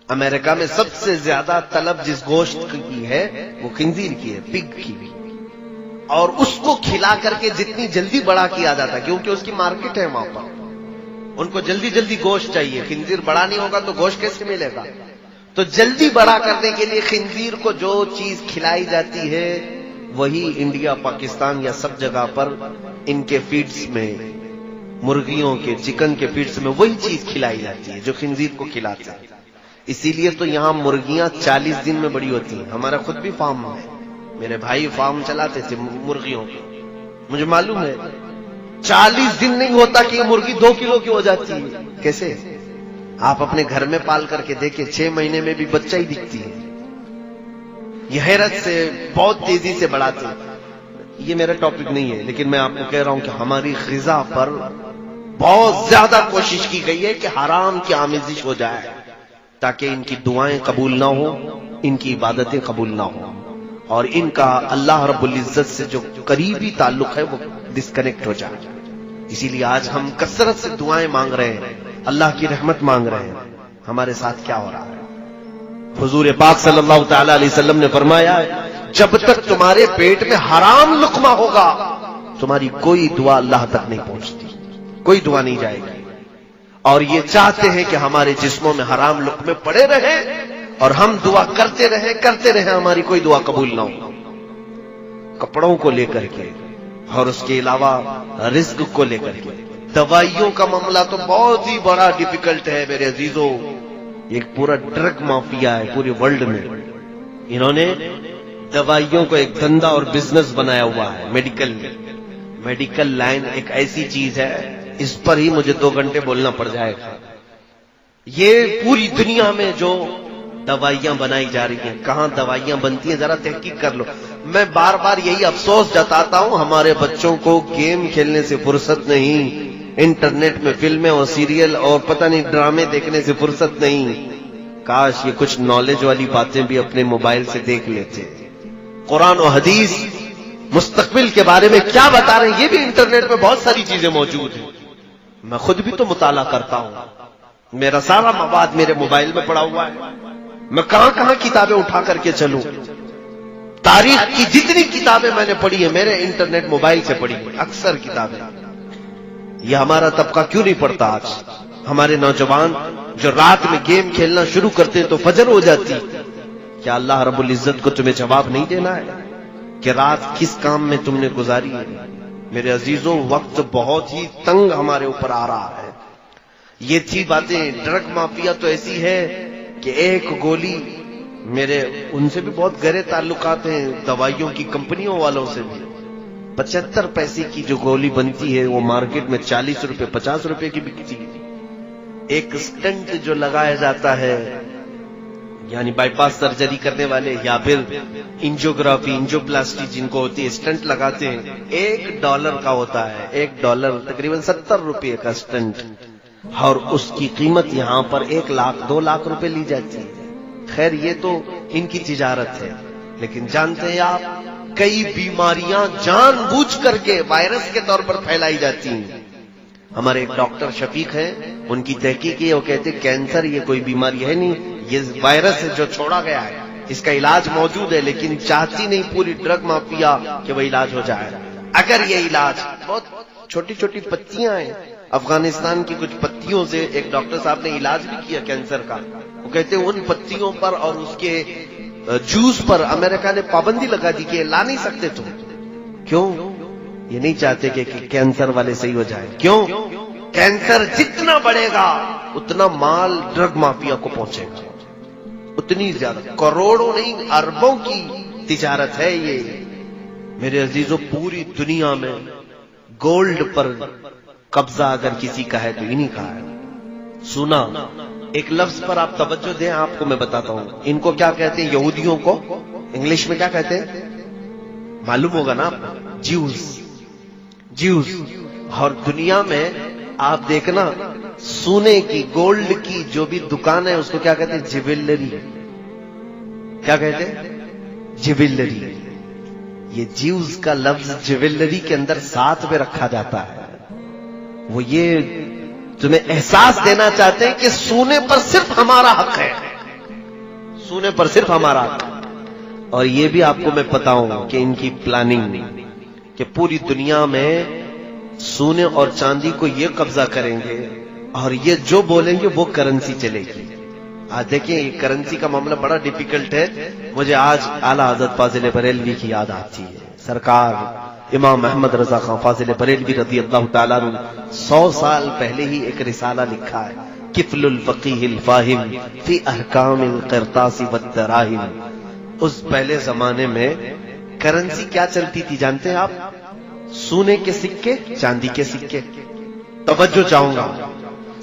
امریکہ میں سب سے زیادہ طلب جس گوشت کی ہے وہ خنزیر کی ہے، پگ کی بھی. اور اس کو کھلا کر کے جتنی جلدی بڑا کیا جاتا ہے، کیونکہ اس کی مارکیٹ ہے وہاں پر، ان کو جلدی جلدی گوشت چاہیے. خنزیر بڑا نہیں ہوگا تو گوشت کیسے ملے گا؟ تو جلدی بڑا کرنے کے لیے خنزیر کو جو چیز کھلائی جاتی ہے، وہی انڈیا، پاکستان یا سب جگہ پر ان کے فیڈز میں، مرغیوں کے، چکن کے فیڈز میں وہی چیز کھلائی جاتی ہے جو خنزیر کو کھلاتے ہیں. اسی لیے تو یہاں مرغیاں 40 دن میں بڑی ہوتی ہیں. ہمارا خود بھی فارم ہے، میرے بھائی فارم چلاتے تھے مرغیوں کے، مجھے معلوم ہے 40 دن نہیں ہوتا کہ یہ مرغی 2 کلو کی ہو جاتی ہے. کیسے؟ آپ اپنے گھر میں پال کر کے دیکھیں، 6 مہینے میں بھی بچہ ہی دکھتی ہے. یہ حیرت سے بہت تیزی سے بڑھاتے ہیں. یہ میرا ٹاپک نہیں ہے، لیکن میں آپ کو کہہ رہا ہوں کہ ہماری غذا پر بہت زیادہ کوشش کی گئی ہے کہ حرام کی آمیزش ہو جائے، تاکہ ان کی دعائیں قبول نہ ہوں، ان کی عبادتیں قبول نہ ہوں، اور ان کا اللہ رب العزت سے جو قریبی تعلق ہے وہ ڈسکنیکٹ ہو جائے. اسی لیے آج ہم کثرت سے دعائیں مانگ رہے ہیں، اللہ کی رحمت مانگ رہے ہیں. ہمارے ساتھ کیا ہو رہا ہے؟ حضور پاک صلی اللہ تعالی علیہ وسلم نے فرمایا، جب تک تمہارے پیٹ میں حرام لقمہ ہوگا تمہاری کوئی دعا اللہ تک نہیں پہنچتی، کوئی دعا نہیں جائے گی. اور یہ چاہتے ہیں کہ ہمارے جسموں میں حرام لقمے پڑے رہیں اور ہم دعا کرتے رہیں ہماری کوئی دعا قبول نہ ہو. کپڑوں کو لے کر کے اور اس کے علاوہ رزق کو لے کر کے. دوائیوں کا معاملہ تو بہت ہی بڑا ڈیفیکلٹ ہے میرے عزیزوں. ایک پورا ڈرگ مافیا ہے پورے ورلڈ میں. انہوں نے دوائیوں کو ایک دھندا اور بزنس بنایا ہوا ہے. میڈیکل لائن ایک ایسی چیز ہے, اس پر ہی مجھے 2 گھنٹے بولنا پڑ جائے گا. یہ پوری دنیا میں جو دوائیاں بنائی جا رہی ہیں, کہاں دوائیاں بنتی ہیں ذرا تحقیق کر لو. میں بار بار یہی افسوس جتاتا ہوں, ہمارے بچوں کو گیم کھیلنے سے فرصت نہیں, انٹرنیٹ میں فلمیں اور سیریل اور پتہ نہیں ڈرامے دیکھنے سے فرصت نہیں. کاش یہ کچھ نالج والی باتیں بھی اپنے موبائل سے دیکھ لیتے. قرآن و حدیث مستقبل کے بارے میں کیا بتا رہے ہیں یہ بھی انٹرنیٹ میں بہت ساری چیزیں موجود ہیں. میں خود بھی تو مطالعہ کرتا ہوں, میرا سارا مواد میرے موبائل میں پڑا ہوا ہے. میں کہاں کتابیں اٹھا کر کے چلوں. تاریخ کی جتنی کتابیں میں نے پڑھی ہیں میرے انٹرنیٹ موبائل سے پڑھی ہیں, اکثر کتابیں. یہ ہمارا طبقہ کیوں نہیں پڑھتا آج؟ ہمارے نوجوان جو رات میں گیم کھیلنا شروع کرتے ہیں تو فجر ہو جاتی. کیا اللہ رب العزت کو تمہیں جواب نہیں دینا ہے کہ رات کس کام میں تم نے گزاری ہے؟ میرے عزیزوں, وقت بہت ہی تنگ ہمارے اوپر آ رہا ہے. یہ تھی باتیں. ڈرگ مافیا تو ایسی ہے کہ ایک گولی, میرے ان سے بھی بہت گہرے تعلقات ہیں, دوائیوں کی کمپنیوں والوں سے بھی. 75 پیسے کی جو گولی بنتی ہے وہ مارکیٹ میں 40 روپے 50 روپے کی بکتی ہے. ایک سٹنٹ جو لگایا جاتا ہے, یعنی بائی پاس سرجری کرنے والے یا پھر انجیوگرافی انجیوپلاسٹی جن کو ہوتی ہے, سٹنٹ لگاتے ہیں, $1 کا ہوتا ہے. $1 تقریباً 70 روپے کا سٹنٹ, اور اس کی قیمت یہاں پر 1 لاکھ 2 لاکھ روپے لی جاتی ہے. خیر یہ تو ان کی تجارت ہے, لیکن جانتے ہیں آپ کئی بیماریاں جان بوجھ کر کے وائرس کے طور پر پھیلائی جاتی ہیں. ہمارے ایک ڈاکٹر شفیق ہیں, ان کی تحقیق ہے, وہ کہتے ہیں کینسر یہ کوئی بیماری ہے نہیں, یہ وائرس ہے جو چھوڑا گیا ہے, اس کا علاج موجود ہے, لیکن چاہتی نہیں پوری ڈرگ مافیا کہ وہ علاج ہو جائے. اگر یہ علاج بہت چھوٹی چھوٹی پتیاں ہیں, افغانستان کی کچھ پتیوں سے ایک ڈاکٹر صاحب نے علاج بھی کیا کینسر کا. وہ کہتے ہیں ان پتیوں پر اور اس کے جوس پر امریکہ نے پابندی لگا دی کہ لا نہیں سکتے تم. کیوں؟ یہ نہیں چاہتے کہ کینسر والے صحیح ہو جائے. کیوں؟ کینسر جتنا بڑھے گا اتنا مال ڈرگ مافیا کو پہنچے گا, اتنی زیادہ, کروڑوں نہیں اربوں کی تجارت ہے یہ. میرے عزیزوں, پوری دنیا میں گولڈ پر قبضہ اگر کسی کا ہے تو انہی کا ہے. سنا ایک لفظ پر آپ توجہ دیں, آپ کو میں بتاتا ہوں. ان کو کیا کہتے ہیں یہودیوں کو انگلش میں کیا کہتے ہیں معلوم ہوگا نا آپ, جیوز. اور دنیا میں آپ دیکھنا سونے کی گولڈ کی جو بھی دکان ہے اس کو کیا کہتے ہیں جیولری. کیا کہتے ہیں جیولری. یہ جیوز کا لفظ جیولری کے اندر ساتھ میں رکھا جاتا ہے. وہ یہ تمہیں احساس دینا چاہتے ہیں کہ سونے پر صرف ہمارا حق ہے, سونے پر صرف ہمارا حق ہے. اور یہ بھی آپ کو میں بتاؤں کہ ان کی پلاننگ کہ پوری دنیا میں سونے اور چاندی کو یہ قبضہ کریں گے اور یہ جو بولیں گے وہ کرنسی چلے گی. آج دیکھیں یہ کرنسی کا معاملہ بڑا ڈیفیکلٹ ہے. مجھے آج اعلیٰ حضرت فاضل بریلوی کی یاد آتی ہے. سرکار امام احمد رضا خان فاضل بریلوی رضی اللہ تعالیٰ عنہ 100 سال پہلے ہی ایک رسالہ لکھا ہے, کفل الفقیہ الفاہم فی احکام القرطاس والدراہم. اس پہلے زمانے میں کرنسی کیا چلتی تھی جانتے ہیں آپ؟ سونے کے سکے, چاندی کے سکے. توجہ چاہوں گا,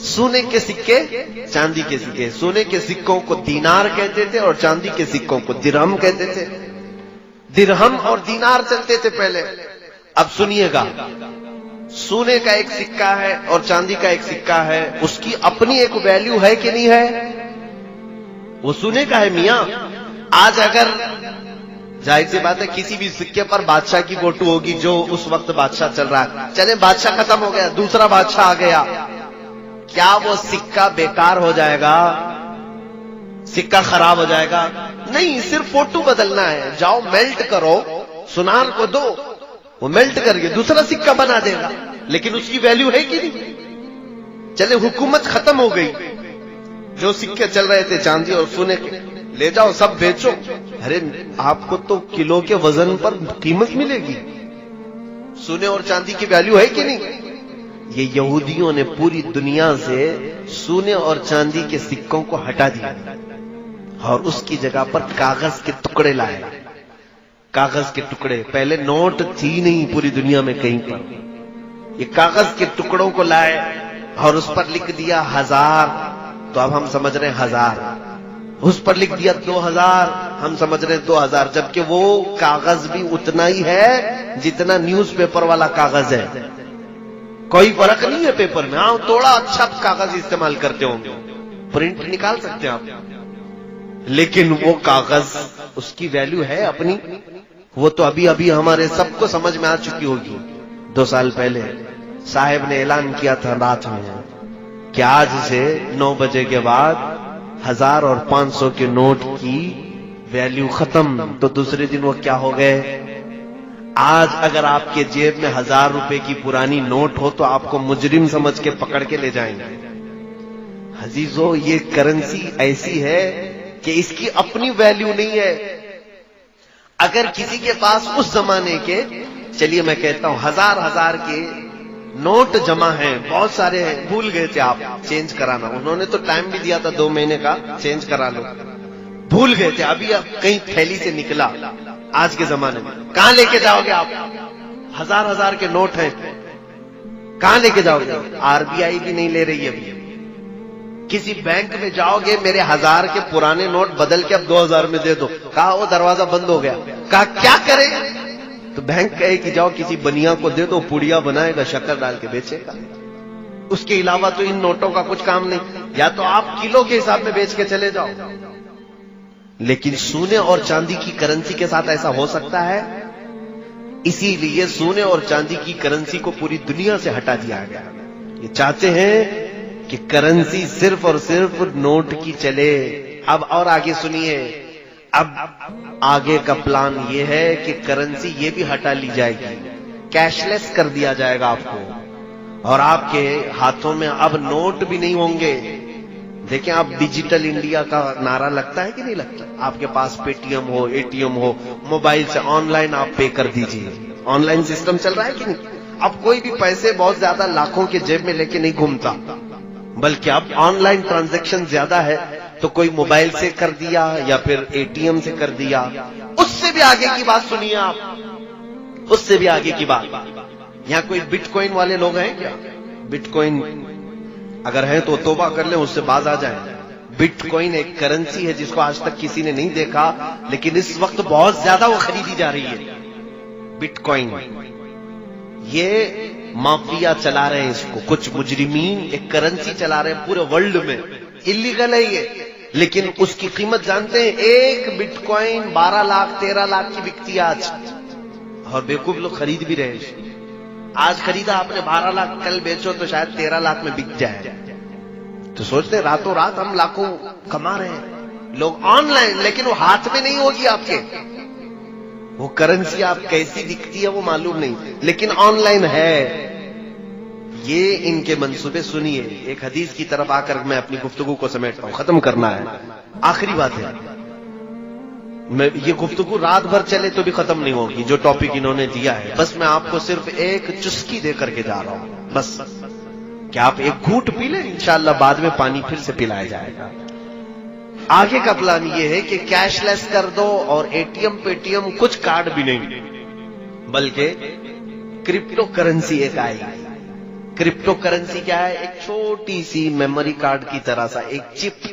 سونے کے سکے, چاندی کے سکے. سونے کے سکوں کو دینار کہتے تھے اور چاندی کے سکوں کو درہم کہتے تھے. درہم اور دینار چلتے تھے پہلے. اب سنیے گا, سونے کا ایک سکہ ہے اور چاندی کا ایک سکہ ہے, اس کی اپنی ایک ویلیو ہے کہ نہیں ہے؟ وہ سونے کا ہے میاں. آج اگر ظاہر سی بات ہے کسی بھی سکے پر بادشاہ کی فوٹو ہوگی جو اس وقت بادشاہ چل رہا ہے, چلے بادشاہ ختم ہو گیا, دوسرا بادشاہ آ گیا, کیا وہ سکہ بیکار ہو جائے گا؟ سکہ خراب ہو جائے گا؟ نہیں, صرف فوٹو بدلنا ہے. جاؤ میلٹ کرو, سنار کو دو, وہ میلٹ کر کے دوسرا سکہ بنا دے گا, لیکن اس کی ویلیو ہے کہ نہیں؟ چلے حکومت ختم ہو گئی, جو سکے چل رہے تھے چاندی اور سونے کے لے جاؤ سب بیچو. ارے آپ کو تو کلو کے وزن پر قیمت ملے گی. سونے اور چاندی کی ویلیو ہے کہ نہیں؟ یہ یہودیوں نے پوری دنیا سے سونے اور چاندی کے سکوں کو ہٹا دیا اور اس کی جگہ پر کاغذ کے ٹکڑے لائے. کاغذ کے ٹکڑے، پہلے نوٹ تھی نہیں پوری دنیا میں کہیں پر. یہ کاغذ کے ٹکڑوں کو لائے اور اس پر لکھ دیا 1000، تو اب ہم سمجھ رہے ہیں 1000. اس پر لکھ دیا 2000، ہم سمجھ رہے ہیں 2000، جبکہ وہ کاغذ بھی اتنا ہی ہے جتنا نیوز پیپر والا کاغذ ہے. کوئی فرق نہیں ہے پیپر میں. ہاں تھوڑا اچھا کاغذ استعمال کرتے ہوں گے، پرنٹ نکال سکتے ہیں آپ، لیکن وہ کاغذ اس کی ویلیو ہے اپنی. وہ تو ابھی ابھی ہمارے سب کو سمجھ میں آ چکی ہوگی. 2 سال پہلے صاحب نے اعلان کیا تھا رات میں کہ آج سے 9 بجے کے بعد 1000 اور 500 کے نوٹ کی ویلیو ختم. تو دوسرے دن وہ کیا ہو گئے؟ آج اگر آپ کے جیب میں 1000 روپے کی پرانی نوٹ ہو تو آپ کو مجرم سمجھ کے پکڑ کے لے جائیں گے. عزیزو، یہ کرنسی ایسی ہے کہ اس کی اپنی ویلیو نہیں ہے. اگر کسی کے پاس اس زمانے کے، چلیے میں کہتا ہوں 1000 کے نوٹ جمع ہیں، بہت سارے ہیں، بھول گئے تھے آپ چینج کرانا، انہوں نے تو ٹائم بھی دیا تھا 2 مہینے کا، چینج کرا لو، بھول گئے تھے، ابھی اب کہیں تھیلی سے نکلا. آج کے زمانے میں کہاں لے کے جاؤ گے آپ؟ 1000 کے نوٹ ہیں، کہاں لے کے جاؤ گے؟ RBI بھی نہیں لے رہی ابھی. کسی بینک میں جاؤ گے، میرے 1000 کے پرانے نوٹ بدل کے اب 2000 میں دے دو. کہا وہ دروازہ بند ہو گیا. کہا کیا کرے؟ تو بینک کہے کہ جاؤ کسی بنیا کو دے دو، پوڑیا بنائے گا، شکر ڈال کے بیچے گا. اس کے علاوہ تو ان نوٹوں کا کچھ کام نہیں. یا تو آپ کلو کے حساب میں بیچ کے چلے جاؤ. لیکن سونے اور چاندی کی کرنسی کے ساتھ ایسا ہو سکتا ہے؟ اسی لیے سونے اور چاندی کی کرنسی کو پوری دنیا سے ہٹا دیا گیا. یہ چاہتے ہیں کہ کرنسی صرف اور صرف نوٹ کی چلے. اب اور آگے سنیے، اب آگے کا پلان یہ ہے کہ کرنسی یہ بھی ہٹا لی جائے گی، کیش لیس کر دیا جائے گا آپ کو، اور آپ کے ہاتھوں میں اب نوٹ بھی نہیں ہوں گے. دیکھیں آپ ڈیجیٹل انڈیا کا نعرہ لگتا ہے کہ نہیں لگتا؟ آپ کے پاس پے ٹی ایم ہو، ATM ہو، موبائل سے آن لائن آپ پے کر دیجئے. آن لائن سسٹم چل رہا ہے کہ نہیں؟ اب کوئی بھی پیسے بہت زیادہ لاکھوں کے جیب میں لے کے نہیں گھومتا، بلکہ اب آن لائن ٹرانزیکشن زیادہ ہے، تو کوئی موبائل سے کر دیا یا پھر ATM سے کر دیا. اس سے بھی آگے کی بات سنیے آپ، اس سے بھی آگے کی بات. یہاں کوئی بٹ کوئن والے لوگ ہیں کیا؟ بٹ کوئن اگر ہے تو توبہ کر لیں، اس سے باز آ جائیں. بٹ کوئن ایک کرنسی ہے جس کو آج تک کسی نے نہیں دیکھا، لیکن اس وقت بہت زیادہ وہ خریدی جا رہی ہے. بٹ کوئن یہ مافیا چلا رہے ہیں اس کو، کچھ مجرمین ایک کرنسی چلا رہے ہیں پورے ورلڈ میں. اللیگل ہے یہ، لیکن اس کی قیمت جانتے ہیں؟ ایک بٹ کوئن 12 لاکھ 13 لاکھ کی بکتی آج، اور بیوقوف لوگ خرید بھی رہے ہیں. آج خریدا آپ نے 12 لاکھ، کل بیچو تو شاید 13 لاکھ میں بک جائے. تو سوچتے ہیں راتوں رات ہم لاکھوں کما رہے ہیں لوگ آن لائن، لیکن وہ ہاتھ میں نہیں ہوگی آپ کے. وہ کرنسی آپ کیسی دکھتی ہے وہ معلوم نہیں، لیکن آن لائن ہے. یہ ان کے منصوبے سنیے. ایک حدیث کی طرف آ کر میں اپنی گفتگو کو سمیٹتا ہوں، ختم کرنا ہے، آخری بات ہے. یہ گفتگو رات بھر چلے تو بھی ختم نہیں ہوگی جو ٹاپک انہوں نے دیا ہے. بس میں آپ کو صرف ایک چسکی دے کر کے جا رہا ہوں، بس کہ آپ ایک گھونٹ پی لیں، انشاءاللہ بعد میں پانی پھر سے پلایا جائے گا. آگے کا پلان یہ ہے کہ کیش لیس کر دو، اور ATM پے ٹی ایم کچھ کارڈ بھی نہیں، بلکہ کرپٹو کرنسی ایک آئی. کرپٹو کرنسی کیا ہے؟ ایک چھوٹی سی میموری کارڈ کی طرح سا ایک چپ،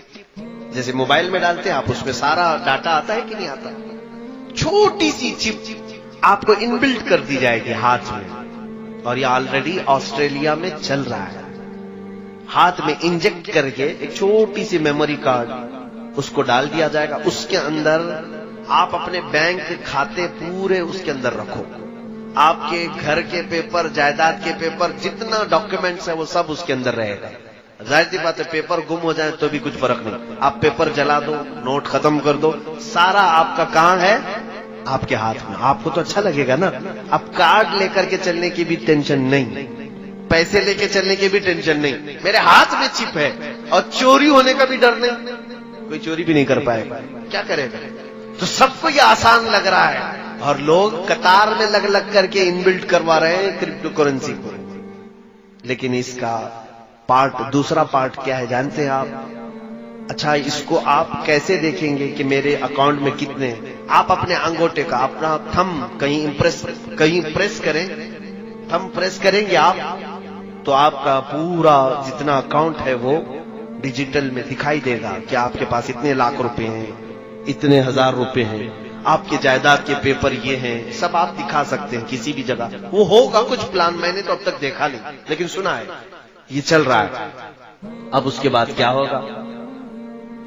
جیسے موبائل میں ڈالتے ہیں آپ، اس میں سارا ڈاٹا آتا ہے کہ نہیں آتا؟ چھوٹی سی چپ آپ کو انبلٹ کر دی جائے گی ہاتھ میں، اور یہ آلریڈی آسٹریلیا میں چل رہا ہے. ہاتھ میں انجیکٹ کر کے ایک چھوٹی سی میموری کارڈ اس کو ڈال دیا جائے گا. اس کے اندر آپ اپنے بینک کھاتے پورے اس کے اندر رکھو، آپ کے گھر کے پیپر، جائیداد کے پیپر، جتنا ڈاکیومنٹس ہے وہ سب اس کے اندر رہے گا. ظاہر سی بات ہے پیپر گم ہو جائیں تو بھی کچھ فرق نہیں، آپ پیپر جلا دو، نوٹ ختم کر دو، سارا آپ کا کہاں ہے؟ آپ کے ہاتھ میں. آپ کو تو اچھا لگے گا نا. اب کارڈ لے کر کے چلنے کی بھی ٹینشن نہیں، پیسے لے کے چلنے کی بھی ٹینشن نہیں، میرے ہاتھ میں چپ ہے، اور چوری ہونے کا بھی ڈر نہیں. کوئی چوری بھی نہیں کر پائے گا، کیا کرے گا؟ تو سب کو یہ آسان لگ رہا ہے اور لوگ قطار میں لگ لگ کر کے ان بلٹ کروا رہے ہیں کرپٹو کرنسی کو. لیکن اس کا دوسرا پارٹ کیا ہے جانتے ہیں آپ؟ اچھا اس کو آپ کیسے دیکھیں گے کہ میرے اکاؤنٹ میں کتنے؟ آپ اپنے انگوٹے کا اپنا تھم کہیں پریس کریں، تھم پریس کریں گے آپ تو آپ کا پورا جتنا اکاؤنٹ ہے وہ ڈیجیٹل میں دکھائی دے گا کہ آپ کے پاس اتنے لاکھ روپے ہیں، اتنے ہزار روپے ہیں، آپ کے جائیداد کے پیپر یہ ہیں، سب آپ دکھا سکتے ہیں کسی بھی جگہ. وہ ہوگا کچھ پلان، میں نے تو اب تک دیکھا نہیں لیکن سنا ہے یہ چل رہا ہے. اب اس کے بعد کیا ہوگا؟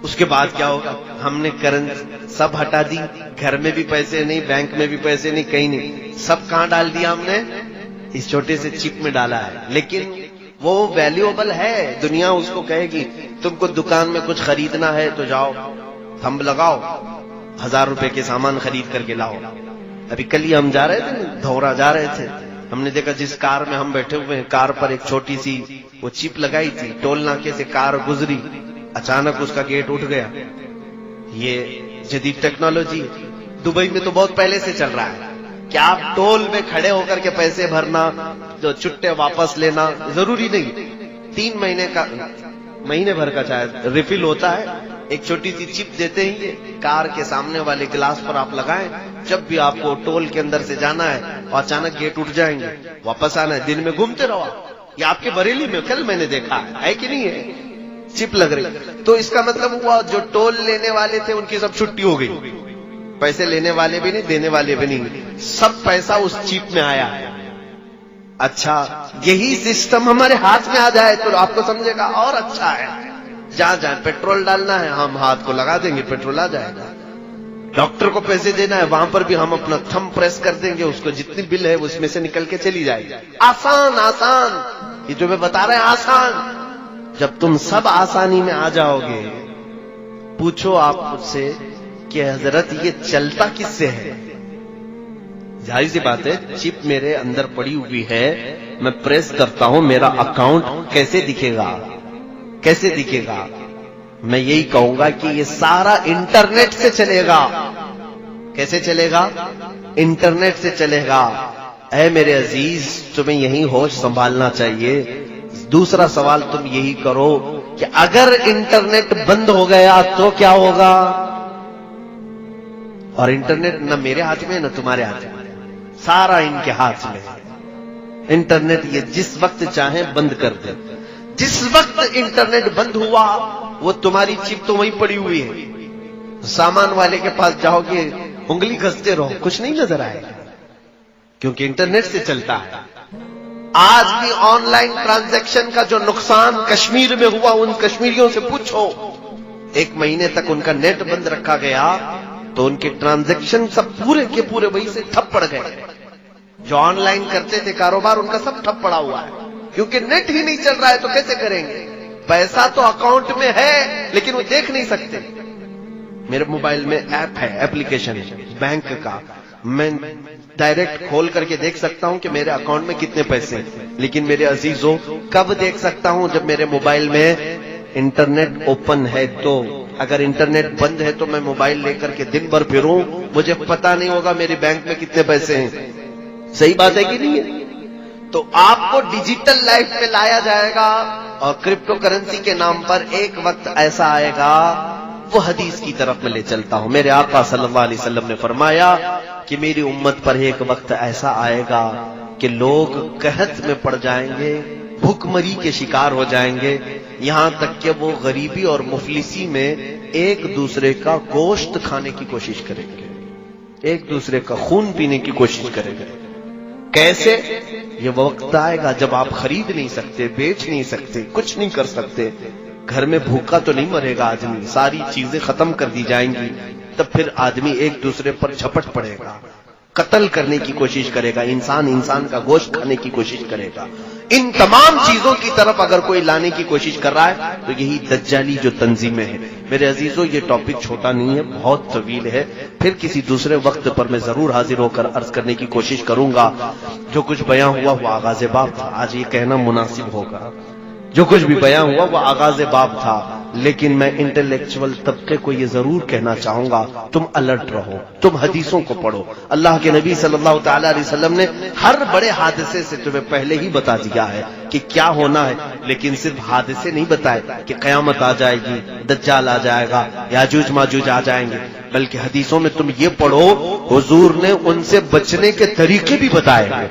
اس کے بعد کیا ہوگا؟ ہم نے کرنسی سب ہٹا دی، گھر میں بھی پیسے نہیں، بینک میں بھی پیسے نہیں، کہیں نہیں، سب کہاں ڈال دیا ہم نے؟ اس چھوٹے سے چپ میں ڈالا ہے. لیکن وہ ویلیوبل ہے، دنیا اس کو کہے گی تم کو دکان میں کچھ خریدنا ہے تو جاؤ تھمب لگاؤ، 1000 روپے کے سامان خرید کر کے لاؤ. ابھی کل ہی ہم جا رہے تھے دھورا جا رہے تھے، ہم نے دیکھا جس کار میں ہم بیٹھے ہوئے ہیں کار پر ایک چھوٹی سی وہ چپ لگائی تھی، ٹول ناکے سے کار گزری، اچانک اس کا گیٹ اٹھ گیا. یہ جدید ٹیکنالوجی دبئی میں تو بہت پہلے سے چل رہا ہے کہ آپ ٹول میں کھڑے ہو کر کے پیسے بھرنا، جو چھٹے واپس لینا ضروری نہیں، 3 مہینے بھر کا شاید ریفل ہوتا ہے، ایک چھوٹی سی چپ دیتے ہیں، یہ کار کے سامنے والے گلاس پر آپ لگائیں، جب بھی آپ کو ٹول کے اندر سے جانا ہے اور اچانک گیٹ اٹھ جائیں گے، واپس آنا ہے، دن میں گھومتے رہو. یہ آپ کے بریلی میں کل میں نے دیکھا ہے کہ نہیں ہے، چپ لگ رہی. تو اس کا مطلب ہوا جو ٹول لینے والے تھے ان کی سب چھٹی ہو گئی، پیسے لینے والے بھی نہیں، دینے والے بھی نہیں، سب پیسہ اس چپ میں آیا. اچھا یہی سسٹم ہمارے ہاتھ میں آ جائے تو آپ کو سمجھے گا اور اچھا ہے. جہاں جہاں پیٹرول ڈالنا ہے ہم ہاتھ کو لگا دیں گے، پیٹرول آ جائے گا. ڈاکٹر کو پیسے دینا ہے وہاں پر بھی ہم اپنا تھم پریس کر دیں گے، اس کو جتنی بل ہے اس میں سے نکل کے چلی جائے گی. آسان آسان، یہ جو میں بتا رہے ہیں آسان. جب تم سب آسانی میں آ جاؤ گے، پوچھو آپ مجھ سے کہ حضرت یہ چلتا کس سے ہے؟ ظاہر سی بات ہے چپ میرے اندر پڑی ہوئی ہے، میں پریس کرتا ہوں، میرا اکاؤنٹ کیسے دکھے گا؟ کیسے دکھے گا؟ میں یہی کہوں گا کہ یہ سارا انٹرنیٹ سے چلے گا. کیسے چلے گا؟ انٹرنیٹ سے چلے گا. اے میرے عزیز تمہیں یہی ہوش سنبھالنا چاہیے. دوسرا سوال تم یہی کرو کہ اگر انٹرنیٹ بند ہو گیا تو کیا ہوگا؟ اور انٹرنیٹ نہ میرے ہاتھ میں نہ تمہارے ہاتھ میں، سارا ان کے ہاتھ میں. انٹرنیٹ یہ جس وقت چاہیں بند کر دے. جس وقت انٹرنیٹ بند ہوا وہ تمہاری چپ تو وہیں پڑی ہوئی ہے، سامان والے کے پاس جاؤ گے انگلی گھستے رہو، کچھ نہیں نظر آئے گا کیونکہ انٹرنیٹ سے چلتا ہے. آج بھی آن لائن ٹرانزیکشن کا جو نقصان کشمیر میں ہوا ان کشمیریوں سے پوچھو. 1 مہینے تک ان کا نیٹ بند رکھا گیا تو ان کے ٹرانزیکشن سب پورے کے پورے وہی سے ٹھپ پڑ گئے. جو آن لائن کرتے تھے کاروبار ان کا سب ٹھپ پڑا ہوا ہے کیونکہ نیٹ ہی نہیں چل رہا ہے. تو کیسے کریں گے؟ پیسہ تو اکاؤنٹ میں ہے لیکن وہ دیکھ نہیں سکتے. میرے موبائل میں ایپ ہے، ایپلیکیشن بینک کا، میں ڈائریکٹ کھول کر کے دیکھ سکتا ہوں کہ میرے اکاؤنٹ میں کتنے پیسے ہیں. لیکن میرے عزیزوں کب دیکھ سکتا ہوں؟ جب میرے موبائل میں انٹرنیٹ اوپن ہے. تو اگر انٹرنیٹ بند ہے تو میں موبائل لے کر کے دن بھر پھروں، مجھے پتا نہیں ہوگا میرے بینک میں کتنے پیسے ہیں. صحیح بات ہے کہ نہیں ہے؟ تو آپ کو ڈیجیٹل لائف میں لایا جائے گا اور کرپٹو کرنسی کے نام پر ایک وقت ایسا آئے گا. وہ حدیث کی طرف میں لے چلتا ہوں. میرے آقا صلی اللہ علیہ وسلم نے فرمایا کہ میری امت پر ایک وقت ایسا آئے گا کہ لوگ قحط میں پڑ جائیں گے، بھوک مری کے شکار ہو جائیں گے، یہاں تک کہ وہ غریبی اور مفلسی میں ایک دوسرے کا گوشت کھانے کی کوشش کریں گے، ایک دوسرے کا خون پینے کی کوشش کریں گے. کیسے؟ یہ وقت آئے گا جب آپ خرید نہیں سکتے، بیچ نہیں سکتے، کچھ نہیں کر سکتے. گھر میں بھوکا تو نہیں مرے گا آدمی، ساری چیزیں ختم کر دی جائیں گی. تب پھر آدمی ایک دوسرے پر جھپٹ پڑے گا، قتل کرنے کی کوشش کرے گا، انسان کا گوشت کھانے کی کوشش کرے گا. ان تمام چیزوں کی طرف اگر کوئی لانے کی کوشش کر رہا ہے تو یہی دجالی جو تنظیمیں ہیں. میرے عزیزوں یہ ٹاپک چھوٹا نہیں ہے، بہت طویل ہے. پھر کسی دوسرے وقت پر میں ضرور حاضر ہو کر عرض کرنے کی کوشش کروں گا. جو کچھ بیان ہوا وہ آغاز باب تھا، آج یہ کہنا مناسب ہوگا جو کچھ بھی بیان ہوا وہ آغاز باب تھا، لیکن میں انٹلیکچوئل طبقے کو یہ ضرور کہنا چاہوں گا، تم الرٹ رہو، تم حدیثوں کو پڑھو۔ اللہ کے نبی صلی اللہ تعالی علیہ وسلم نے ہر بڑے حادثے سے تمہیں پہلے ہی بتا دیا ہے کہ کیا ہونا ہے، لیکن صرف حادثے نہیں بتائے کہ قیامت آ جائے گی، دجال آ جائے گا، یاجوج ماجوج آ جائیں گے، بلکہ حدیثوں میں تم یہ پڑھو حضور نے ان سے بچنے کے طریقے بھی بتائے ہیں۔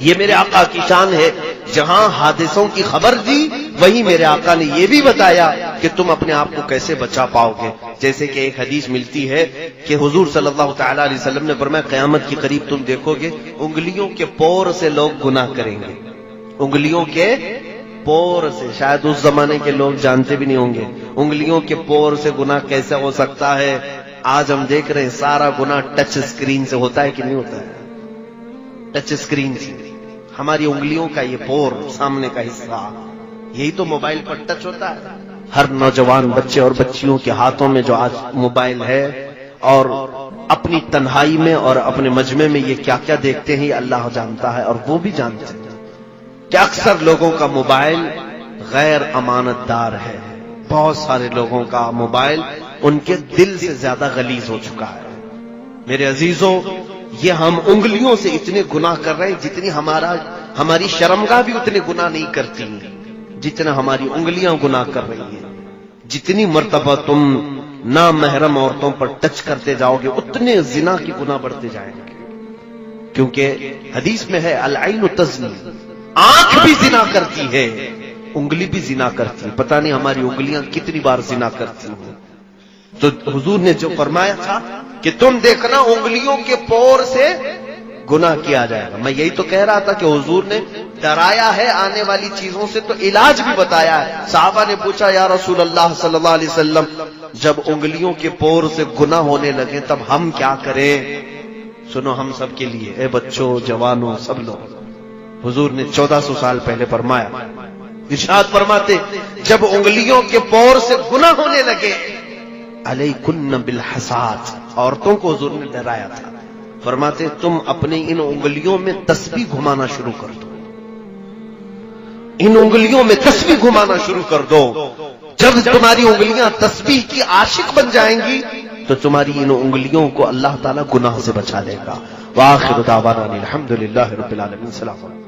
یہ میرے آقا کی شان ہے، جہاں حادثوں کی خبر دی وہیں میرے آقا نے یہ بھی بتایا کہ تم اپنے آپ کو کیسے بچا پاؤ گے۔ جیسے کہ ایک حدیث ملتی ہے کہ حضور صلی اللہ تعالی علیہ وسلم نے فرمایا قیامت کے قریب تم دیکھو گے انگلیوں کے پور سے لوگ گناہ کریں گے، انگلیوں کے پور سے، شاید اس زمانے کے لوگ جانتے بھی نہیں ہوں گے انگلیوں کے پور سے گناہ کیسے ہو سکتا ہے۔ آج ہم دیکھ رہے ہیں سارا گناہ ٹچ اسکرین سے ہوتا ہے کہ نہیں ہوتا ہے، ٹچ اسکرین سے ہماری انگلیوں کا یہ پور سامنے کا حصہ یہی تو موبائل پر ٹچ ہوتا ہے۔ ہر نوجوان بچے اور بچیوں کے ہاتھوں میں جو آج موبائل ہے اور اپنی تنہائی میں اور اپنے مجمع میں یہ کیا کیا دیکھتے ہیں یہ اللہ جانتا ہے، اور وہ بھی جانتے ہیں کہ اکثر لوگوں کا موبائل غیر امانت دار ہے۔ بہت سارے لوگوں کا موبائل ان کے دل سے زیادہ غلیظ ہو چکا ہے۔ میرے عزیزوں، یہ ہم انگلیوں سے اتنے گناہ کر رہے ہیں جتنی ہماری شرمگاہ بھی اتنے گناہ نہیں کرتی، جتنا ہماری انگلیاں گناہ کر رہی ہیں۔ جتنی مرتبہ تم نامحرم عورتوں پر ٹچ کرتے جاؤ گے اتنے زنا کی گناہ بڑھتے جائیں گے، کیونکہ حدیث میں ہے العین تزنی، آنکھ بھی زنا کرتی ہے، انگلی بھی زنا کرتی ہے۔ پتہ نہیں ہماری انگلیاں کتنی بار زنا کرتی ہیں۔ تو حضور نے جو فرمایا تھا کہ تم دیکھنا انگلیوں کے پور سے گناہ کیا جائے گا، میں یہی تو کہہ رہا تھا کہ حضور نے ڈرایا ہے آنے والی چیزوں سے تو علاج بھی بتایا ہے۔ صحابہ نے پوچھا یا رسول اللہ صلی اللہ علیہ وسلم جب انگلیوں کے پور سے گناہ ہونے لگے تب ہم کیا کریں؟ سنو ہم سب کے لیے، اے بچوں جوانوں سب لوگ، حضور نے 1400 سال پہلے فرمایا، ارشاد فرماتے جب انگلیوں کے پور سے گناہ ہونے لگے علیکن بالحسات، عورتوں کو حضور نے ڈرایا تھا، فرماتے تم اپنے ان انگلیوں میں تسبیح گھمانا شروع کر دو، ان انگلیوں میں تسبیح گھمانا شروع کر دو۔ جب تمہاری انگلیاں تسبیح کی عاشق بن جائیں گی تو تمہاری ان انگلیوں کو اللہ تعالیٰ گناہ سے بچا لے گا۔ وآخر دعوانا الحمدللہ رب العالمین۔ السلام علیکم۔